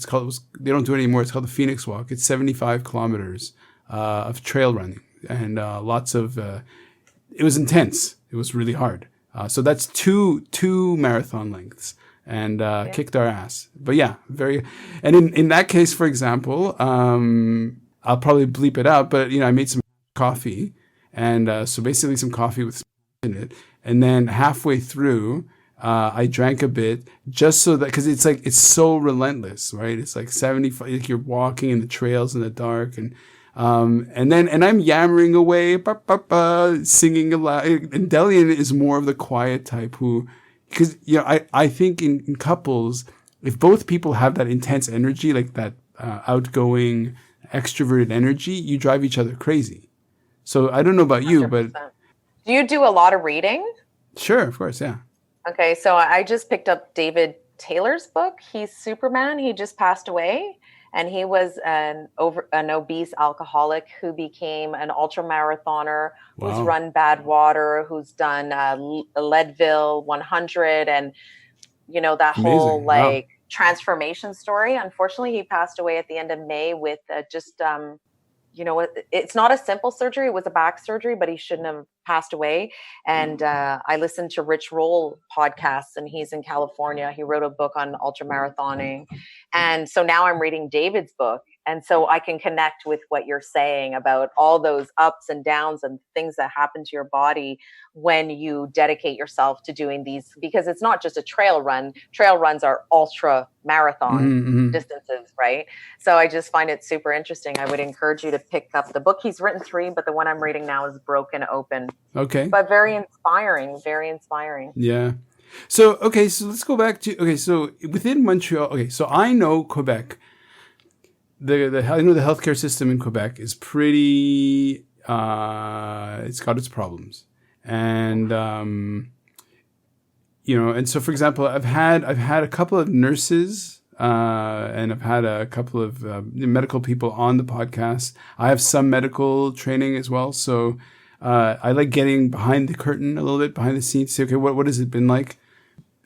don't do it anymore. It's called the Phoenix Walk. It's 75 kilometers, of trail running and, it was intense. It was really hard. So that's two marathon lengths and, kicked our ass. But and in that case, for example, I'll probably bleep it out, but I made some coffee and, so basically some coffee with in it. And then halfway through, I drank a bit just so that, because it's so relentless, right? It's like 75, like you're walking in the trails in the dark and I'm yammering away, singing aloud. And Delian is more of the quiet type because I think in couples, if both people have that intense energy, like that, outgoing, extroverted energy, you drive each other crazy. So I don't know about you, 100%. but Do you do a lot of reading? Sure, of course, yeah. Okay, so I just picked up David Taylor's book. He's Superman. He just passed away, and he was an obese alcoholic who became an ultra marathoner, who's Wow. run Badwater, who's done Leadville 100, and that whole Amazing. Wow. like transformation story. Unfortunately, he passed away at the end of May with just it's not a simple surgery. It was a back surgery, but he shouldn't have passed away. And I listened to Rich Roll podcasts, and he's in California. He wrote a book on ultra marathoning. And so now I'm reading David's book. And so I can connect with what you're saying about all those ups and downs and things that happen to your body when you dedicate yourself to doing these, because it's not just a trail run. Trail runs are ultra marathon distances, right? So I just find it super interesting. I would encourage you to pick up the book. He's written 3, but the one I'm reading now is Broken Open. Okay. But very inspiring, very inspiring. Yeah. So, okay, so let's go back to, so within Montreal, so I know Quebec, I know the healthcare system in Quebec is pretty, it's got its problems. And, and so for example, I've had a couple of nurses, and I've had a couple of medical people on the podcast. I have some medical training as well. So, I like getting behind the curtain a little bit, behind the scenes, to say, okay, what has it been like?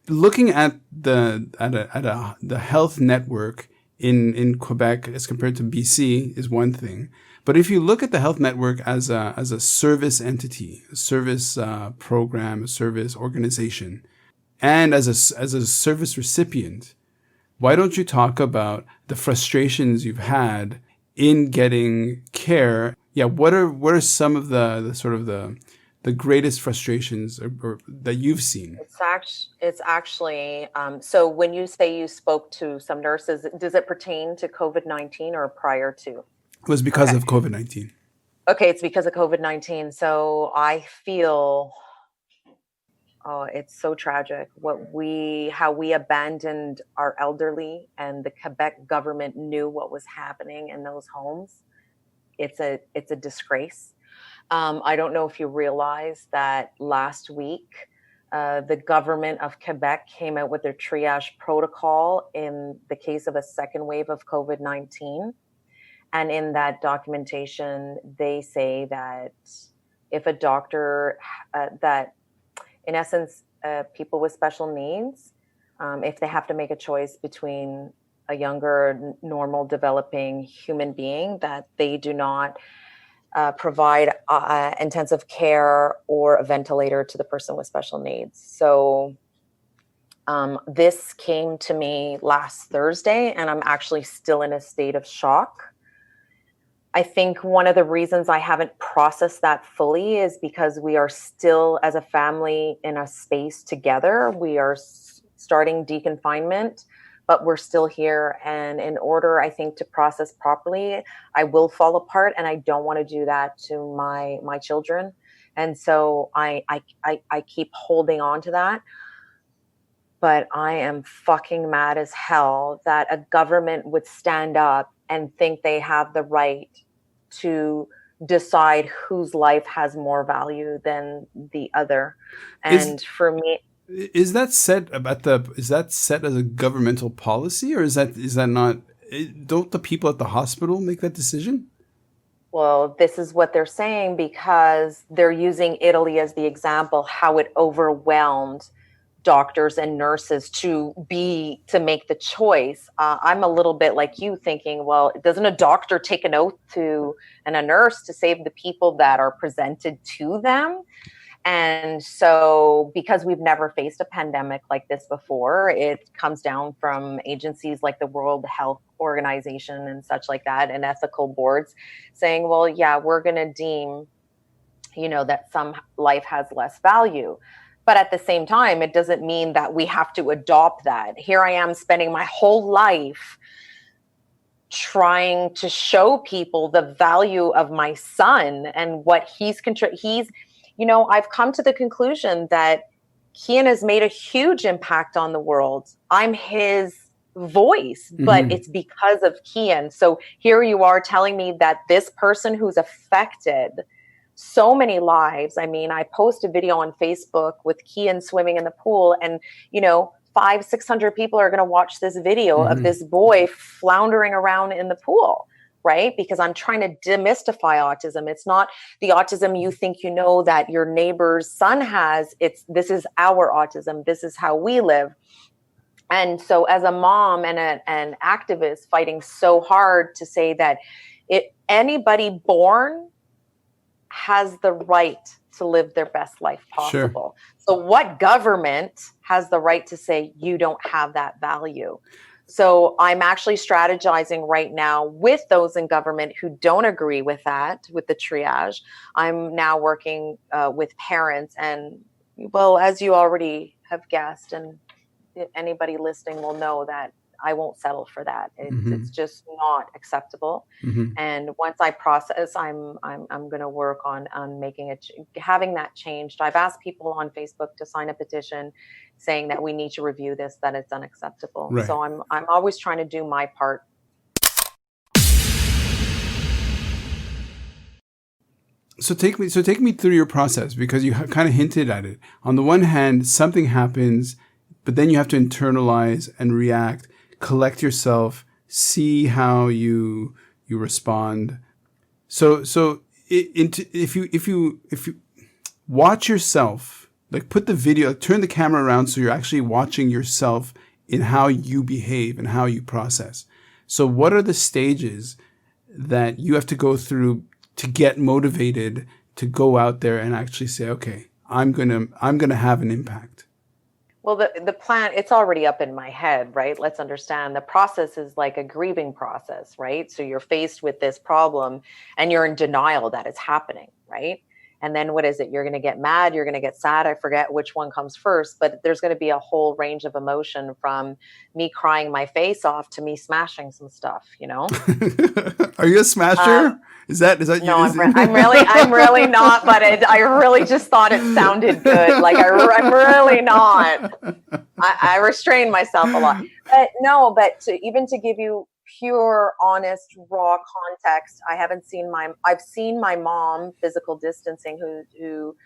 Looking at the health network in Quebec as compared to BC is one thing. But if you look at the health network as a service entity, a service program, a service organization, and as a service recipient, why don't you talk about the frustrations you've had in getting care? Yeah, what are some of the sort of the greatest frustrations or that you've seen? It's actually so when you say you spoke to some nurses, does it pertain to COVID-19 or prior to? It was because of COVID-19. Okay, it's because of COVID-19. So I feel, it's so tragic how we abandoned our elderly, and the Quebec government knew what was happening in those homes. It's a disgrace. I don't know if you realize that last week, the government of Quebec came out with their triage protocol in the case of a second wave of COVID-19. And in that documentation, they say that if a doctor, that in essence, people with special needs, if they have to make a choice between a younger, normal, developing human being, that they do not provide intensive care or a ventilator to the person with special needs. So this came to me last Thursday, and I'm actually still in a state of shock. I think one of the reasons I haven't processed that fully is because we are still, as a family, in a space together. We are starting deconfinement, but we're still here. And in order, I think, to process properly, I will fall apart, and I don't want to do that to my children. And so I keep holding on to that. But I am fucking mad as hell that a government would stand up and think they have the right to decide whose life has more value than the other. And for me, is that set as a governmental policy, or is that not? Don't the people at the hospital make that decision? Well, this is what they're saying, because they're using Italy as the example, how it overwhelmed doctors and nurses to make the choice. I'm a little bit like you, thinking, well, doesn't a doctor take an oath and a nurse to save the people that are presented to them? And so, because we've never faced a pandemic like this before, it comes down from agencies like the World Health Organization and such like that, and ethical boards saying, well, yeah, we're going to deem, that some life has less value. But at the same time, it doesn't mean that we have to adopt that. Here I am spending my whole life trying to show people the value of my son and what I've come to the conclusion that Kian has made a huge impact on the world. I'm his voice, but it's because of Kian. So here you are telling me that this person who's affected so many lives. I mean, I post a video on Facebook with Kian swimming in the pool, and 500-600 people are going to watch this video of this boy floundering around in the pool, right? Because I'm trying to demystify autism. It's not the autism you think that your neighbor's son has. This is our autism. This is how we live. And so as a mom and an activist fighting so hard to say that anybody born has the right to live their best life possible. Sure. So what government has the right to say you don't have that value? So I'm actually strategizing right now with those in government who don't agree with that, with the triage. I'm now working with parents, and well, as you already have guessed, and anybody listening will know that I won't settle for that. It's just not acceptable. And once I process, I'm going to work on making having that changed. I've asked people on Facebook to sign a petition saying that we need to review this, that it's unacceptable. Right. So I'm always trying to do my part. So take me through your process, because you kind of hinted at it. On the one hand, something happens, but then you have to internalize and react, collect yourself, see how you respond. So if you watch yourself, like put the video, turn the camera around so you're actually watching yourself in how you behave and how you process. So what are the stages that you have to go through to get motivated to go out there and actually say, okay, I'm gonna have an impact? Well, the plan, it's already up in my head, right? Let's understand the process is like a grieving process, right? So you're faced with this problem and you're in denial that it's happening, right? And then what is it? You're going to get mad, you're going to get sad. I forget which one comes first, but there's going to be a whole range of emotion from me crying my face off to me smashing some stuff, Are you a smasher? Is that no, I'm really not, but I really just thought it sounded good. Like I'm really not. I restrain myself a lot, but no, even to give you pure, honest, raw context, I've seen my mom physical distancing, who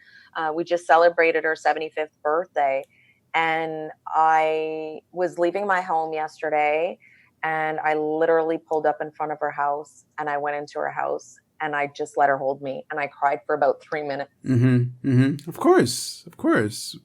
we just celebrated her 75th birthday. And I was leaving my home yesterday, and I literally pulled up in front of her house, and I went into her house, and I just let her hold me, and I cried for about 3 minutes. Of course.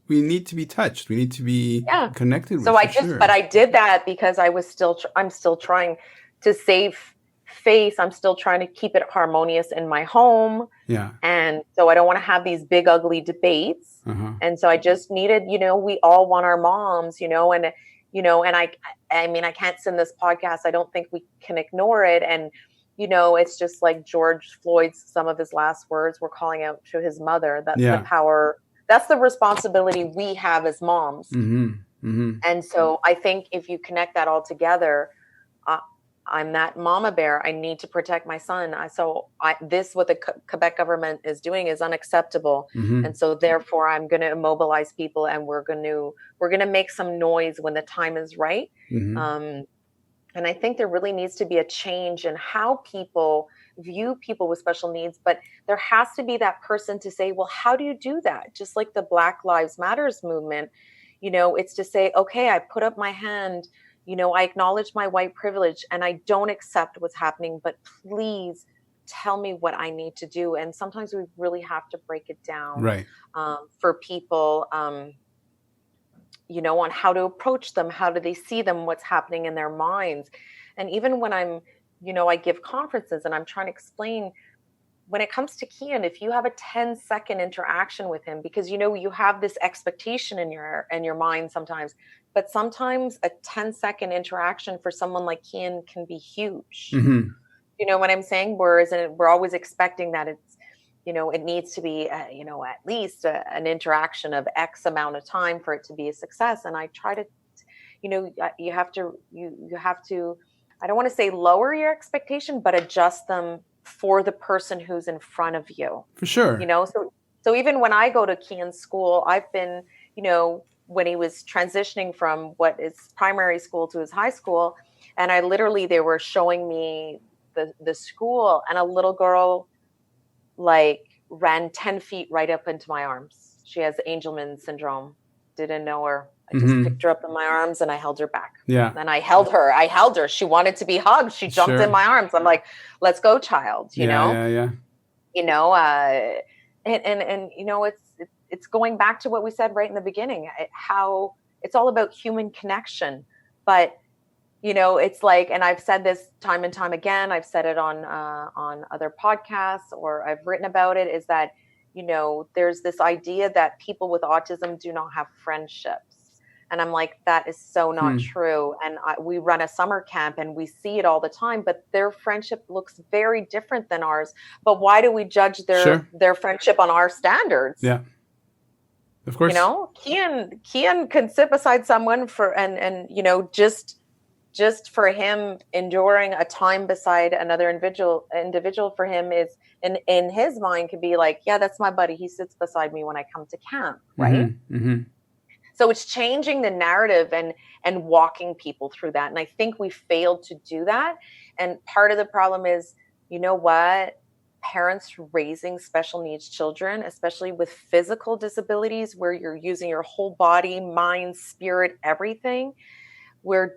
We need to be touched. We need to be connected with. So but I did that because I'm still trying to save face. I'm still trying to keep it harmonious in my home. Yeah. And so I don't want to have these big, ugly debates. And so I just needed, we all want our moms, and I mean, I can't send this podcast. I don't think we can ignore it. And, it's just like George Floyd's, some of his last words were calling out to his mother. That's the power. That's the responsibility we have as moms. And so I think if you connect that all together, I'm that mama bear. I need to protect my son. What the Quebec government is doing is unacceptable. And so therefore I'm going to immobilize people, and we're going to make some noise when the time is right. And I think there really needs to be a change in how people view people with special needs, but there has to be that person to say, well, how do you do that? Just like the Black Lives Matters movement, it's to say, okay, I put up my hand, I acknowledge my white privilege and I don't accept what's happening, but please tell me what I need to do. And sometimes we really have to break it down, right? For people, on how to approach them, how do they see them, what's happening in their minds. And even when I'm, I give conferences and I'm trying to explain, when it comes to Kian, if you have a 10-second interaction with him, because you have this expectation in your mind sometimes, but sometimes a 10-second interaction for someone like Kian can be huge. You know what I'm saying? Whereas we're always expecting that it's, it needs to be, at least an interaction of X amount of time for it to be a success. And I try to, you have to, I don't want to say lower your expectation, but adjust them for the person who's in front of you. For sure. So even when I go to Kian's school, I've been, when he was transitioning from what is primary school to his high school, and they were showing me the school, and a little girl ran 10 feet right up into my arms. She has Angelman syndrome. Didn't know her. I just Mm-hmm. picked her up in my arms and I held her back. Yeah. And I held her. She wanted to be hugged. She jumped Sure. in my arms. I'm like, let's go, child, you know? Yeah. You know, and you know, it's going back to what we said right in the beginning, how it's all about human connection. But you know, it's like, and I've said this time and time again, I've said it on other podcasts, or I've written about it, is that, you know, there's this idea that people with autism do not have friendships. And I'm like, that is so not true. And we run a summer camp and we see it all the time, but their friendship looks very different than ours. But why do we judge their friendship on our standards? Yeah. Of course. You know, Kian can sit beside someone and you know, just for him enduring a time beside another individual for him is in his mind could be like, yeah, that's my buddy. He sits beside me when I come to camp. Right. Mm-hmm. Mm-hmm. So it's changing the narrative and walking people through that. And I think we failed to do that. And part of the problem is, you know what? Parents raising special needs children, especially with physical disabilities, where you're using your whole body, mind, spirit, everything, we're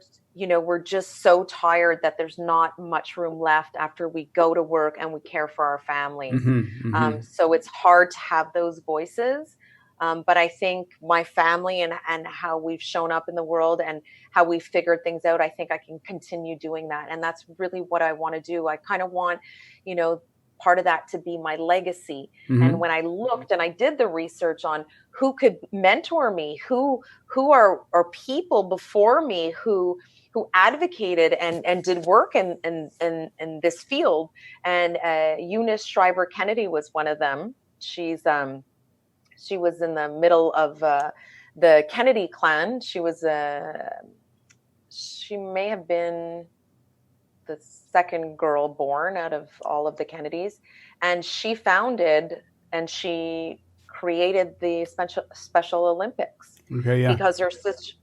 just so tired that there's not much room left after we go to work and we care for our families. Mm-hmm. Mm-hmm. So it's hard to have those voices. But I think my family and how we've shown up in the world and how we've figured things out, I think I can continue doing that. And that's really what I want to do. I kind of want, you know, part of that to be my legacy. Mm-hmm. And when I looked and I did the research on who could mentor me, who are people before me who advocated and did work in this field. And Eunice Shriver Kennedy was one of them. She was in the middle of the Kennedy clan. She may have been the second girl born out of all of the Kennedys. And she founded and she created the Special Olympics. Okay, yeah. Because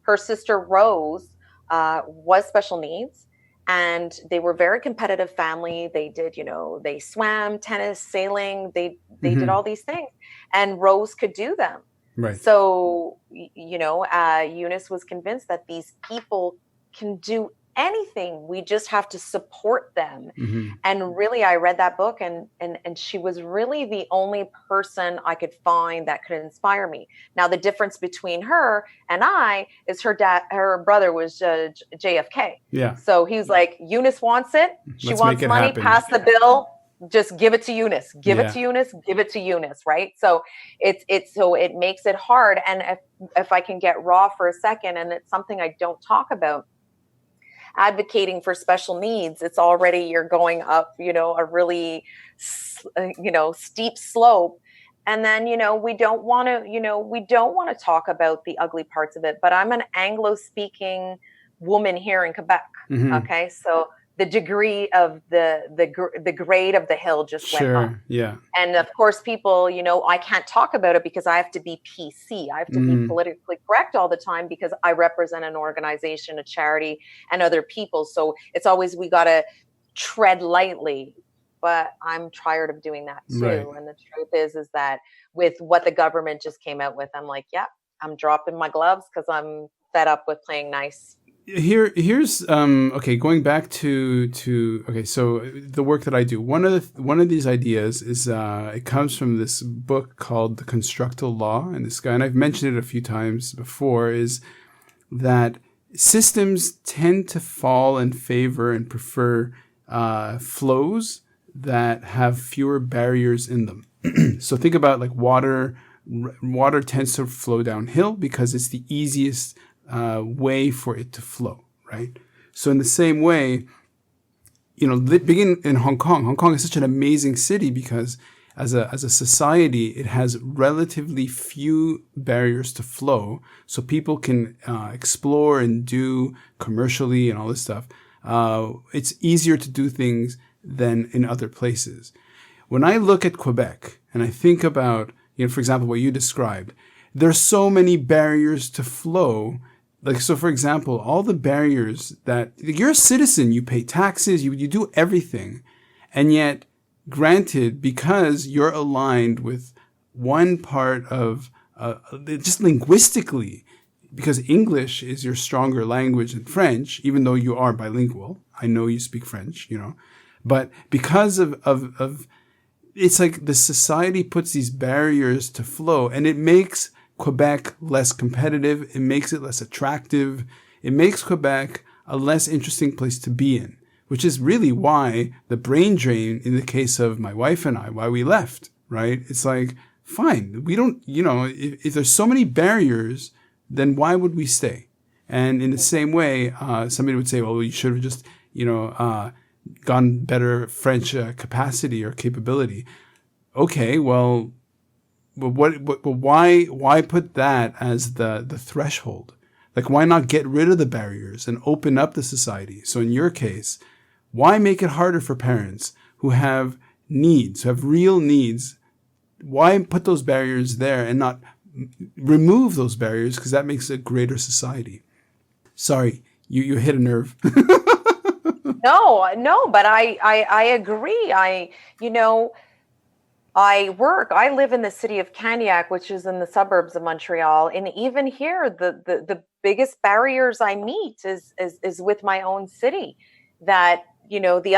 her sister Rose was special needs, and they were a very competitive family. They did, you know, they swam, tennis, sailing. They did all these things, and Rose could do them. Right. So, you know, Eunice was convinced that these people can do anything. We just have to support them. Mm-hmm. And really, I read that book and she was really the only person I could find that could inspire me. Now, the difference between her and I is her brother was JFK. Yeah. So he was like, Eunice wants it. She wants money, happen. Pass the bill. Just give it to Eunice. Give it to Eunice. Give it to Eunice. Right. So it makes it hard. And if I can get raw for a second, and it's something I don't talk about, advocating for special needs, it's already, you're going up, you know, a really, you know, steep slope. And then, you know, we don't want to talk about the ugly parts of it, but I'm an Anglo-speaking woman here in Quebec. Mm-hmm. Okay. So the degree of the grade of the hill just went up. Yeah. And of course, people, you know, I can't talk about it because I have to be PC. I have to be politically correct all the time because I represent an organization, a charity, and other people. So it's always, we got to tread lightly. But I'm tired of doing that too. Right. And the truth is that with what the government just came out with, I'm like, yeah, I'm dropping my gloves because I'm fed up with playing nice. Here's okay, going back to okay, so the work that I do, one of these ideas is it comes from this book called The Constructal Law, and this guy, and I've mentioned it a few times before, is that systems tend to fall in favor and prefer flows that have fewer barriers in them. So think about like water tends to flow downhill because it's the easiest way for it to flow, right? So in the same way, you know, begin in Hong Kong. Hong Kong is such an amazing city because as a society, it has relatively few barriers to flow, so people can explore and do commercially and all this stuff. It's easier to do things than in other places. When I look at Quebec and I think about, you know, for example, what you described, there's so many barriers to flow. Like, so for example, all the barriers that you're a citizen, you pay taxes, you do everything. And yet granted, because you're aligned with one part of, just linguistically, because English is your stronger language than French, even though you are bilingual. I know you speak French, but because of it's like the society puts these barriers to flow, and it makes Quebec less competitive. It makes it less attractive. It makes Quebec a less interesting place to be in, which is really why the brain drain in the case of my wife and I, why we left, right? It's like, fine, we don't, if there's so many barriers, then why would we stay? And in the same way, somebody would say, well, you should have just, gotten better French capacity or capability. Okay, well, why put that as the threshold? Like, why not get rid of the barriers and open up the society? So in your case, why make it harder for parents who have needs, who have real needs? Why put those barriers there and not remove those barriers? Because that makes a greater society. Sorry, you hit a nerve. No, but I agree. I live in the city of Caniac, which is in the suburbs of Montreal. And even here, the biggest barriers I meet is with my own city, that, the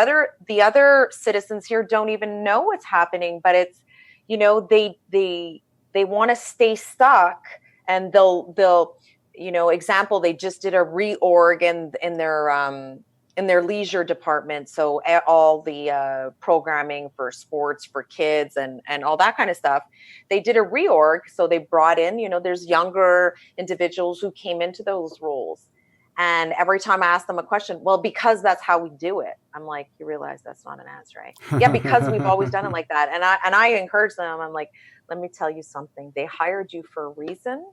other citizens here don't even know what's happening, but it's, they want to stay stuck, and they'll, example, they just did a reorg in their leisure department. So all the programming for sports for kids and all that kind of stuff, they did a reorg. So they brought in, there's younger individuals who came into those roles. And every time I ask them a question, well, because that's how we do it. I'm like, you realize that's not an answer, right? Yeah, because we've always done it like that. And I encourage them. I'm like, let me tell you something. They hired you for a reason.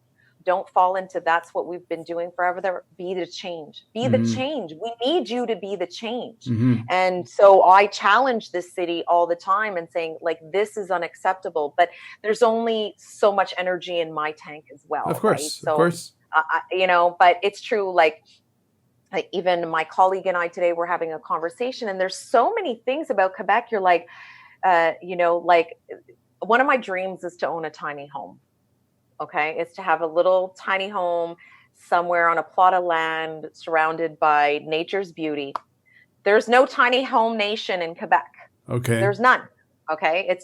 Don't fall into that's what we've been doing forever. Be the change. Be the change. We need you to be the change. And so I challenge this city all the time and saying, like, this is unacceptable. But there's only so much energy in my tank as well. Of course, right? So, of course. But it's true. Like even my colleague and I today were having a conversation, and there's so many things about Quebec. You're like, like one of my dreams is to own a tiny home. Okay, it's to have a little tiny home somewhere on a plot of land surrounded by nature's beauty. There's no tiny home nation in Quebec. Okay. There's none. Okay.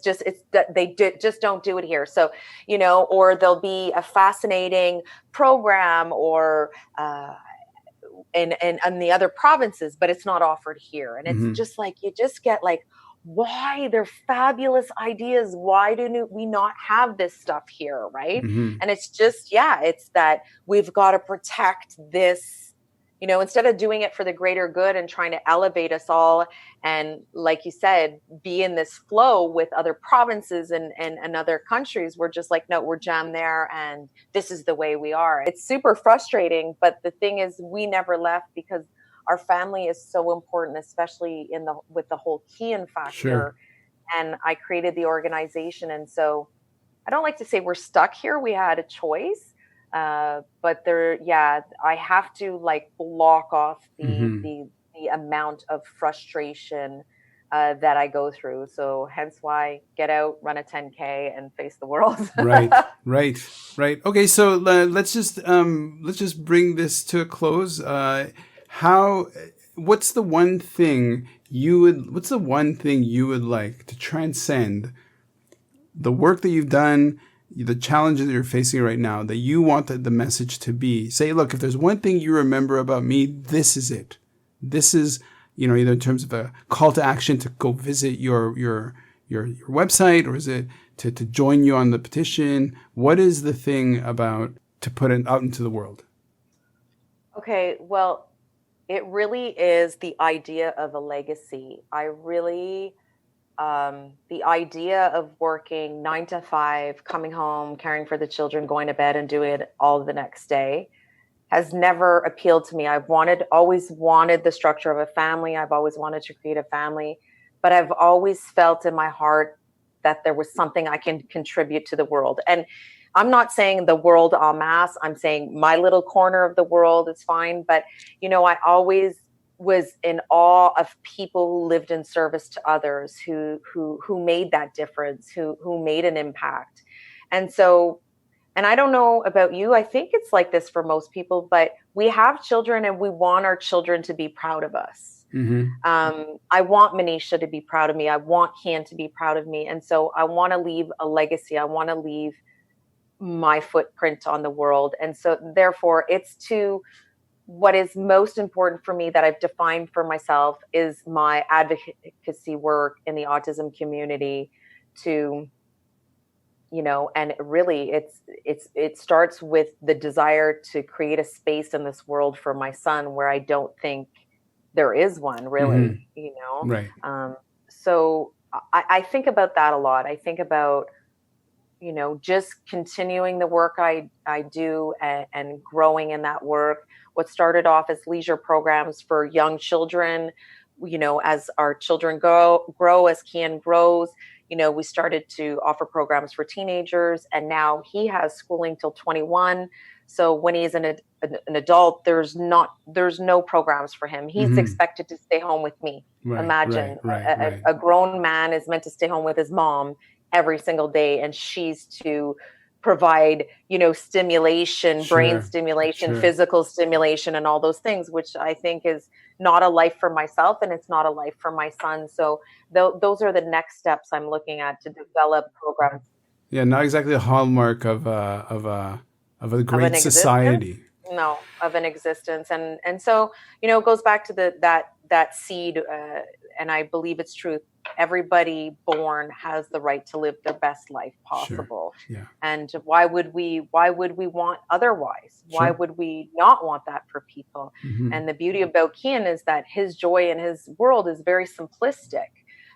They just don't do it here. So, or there'll be a fascinating program or, in the other provinces, but it's not offered here. And it's just like, you just get like, why? They're fabulous ideas. Why do we not have this stuff here? Right. And it's just, it's that we've got to protect this, instead of doing it for the greater good and trying to elevate us all. And like you said, be in this flow with other provinces and other countries. We're just like, no, we're jammed there. And this is the way we are. It's super frustrating. But the thing is, we never left because our family is so important, especially with the whole Kean factor. Sure. And I created the organization. And so I don't like to say we're stuck here. We had a choice. But I have to like block off the amount of frustration that I go through. So hence why get out, run a 10K and face the world. Right. Okay. So let's just bring this to a close. What's the one thing you would like to transcend the work that you've done, the challenges that you're facing right now, that you want the message to be? Say, look, if there's one thing you remember about me, this is it. This is, either in terms of a call to action to go visit your website, or is it to join you on the petition? What is the thing about to put it out into the world? Okay, well, it really is the idea of a legacy. The idea of working 9 to 5, coming home, caring for the children, going to bed and doing it all the next day has never appealed to me. I've always wanted the structure of a family. I've always wanted to create a family, but I've always felt in my heart that there was something I can contribute to the world. And I'm not saying the world en masse. I'm saying my little corner of the world is fine. But, I always was in awe of people who lived in service to others, who made that difference, who made an impact. And so, and I don't know about you, I think it's like this for most people, but we have children and we want our children to be proud of us. Mm-hmm. I want Manisha to be proud of me. I want Kian to be proud of me. And so I want to leave a legacy. I want to leave my footprint on the world. And so therefore it's to what is most important for me that I've defined for myself is my advocacy work in the autism community to, you know, and really it starts with the desire to create a space in this world for my son where I don't think there is one really, Mm-hmm. you know? Right. So I think about that a lot. I think about, you know, just continuing the work I do and growing in that work. What started off as leisure programs for young children, you know, as our children grow, as Kian grows, you know, we started to offer programs for teenagers, and now he has schooling till 21. So when he's an adult, there's no programs for him. He's Mm-hmm. expected to stay home with me. Right, Imagine right. a grown man is meant to stay home with his mom every single day, and she's to provide, you know, stimulation, brain stimulation, physical stimulation, and all those things, which I think is not a life for myself, and it's not a life for my son. So those are the next steps I'm looking at to develop programs. Yeah, not exactly a hallmark of a great society. No, of an existence, and so, you know, it goes back to that seed, and I believe it's true. Everybody born has the right to live their best life possible. Sure. Yeah. And why would we want otherwise? Sure. Why would we not want that for people? Mm-hmm. And the beauty about Kian is that his joy in his world is very simplistic.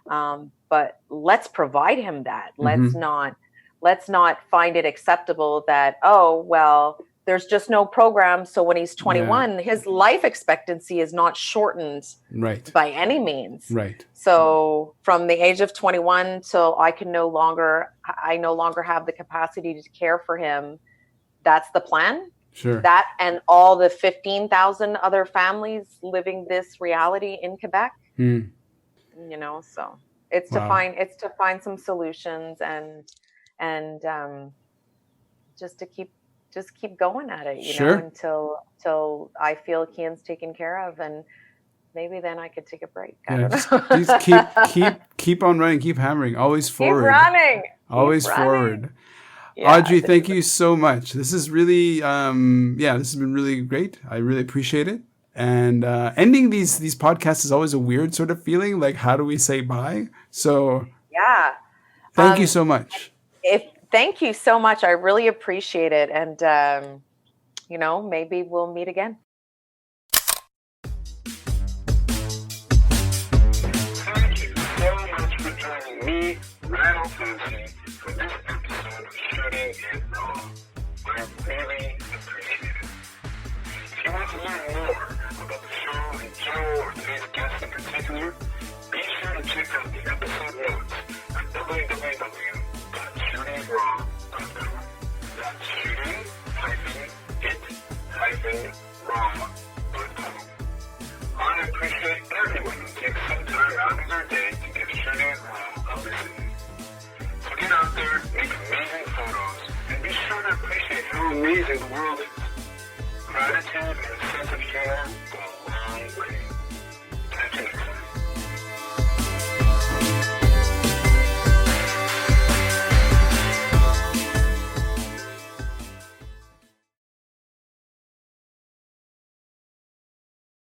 But let's provide him that. Mm-hmm. Let's not find it acceptable that, oh, well, there's just no program. So when he's 21, his life expectancy is not shortened by any means. Right. So from the age of 21 till I no longer have the capacity to care for him. That's the plan. Sure. That and all the 15,000 other families living this reality in Quebec. Mm. You know, so it's to find some solutions and just keep going at it, you know, until I feel Kian's taken care of, and maybe then I could take a break. I don't know. Just keep on running, keep hammering, always forward. Always forward. Yeah, Audrey, thank you so much. This is really, this has been really great. I really appreciate it. And ending these podcasts is always a weird sort of feeling. Like, how do we say bye? So thank you so much. Thank you so much. I really appreciate it. And, you know, maybe we'll meet again. Thank you so much for joining me, Randall Fancy, for this episode of Shooting It Raw. I really appreciate it. If you want to learn more about the show in general or today's guest in particular, be sure to check out the episode notes at www.shootingraw.com. That's shooting-it-raw.com. I appreciate everyone who takes some time out of their day to give Shooting It Raw a listen. So get out there, make amazing photos, and be sure to appreciate how amazing the world is. Gratitude and a sense of humor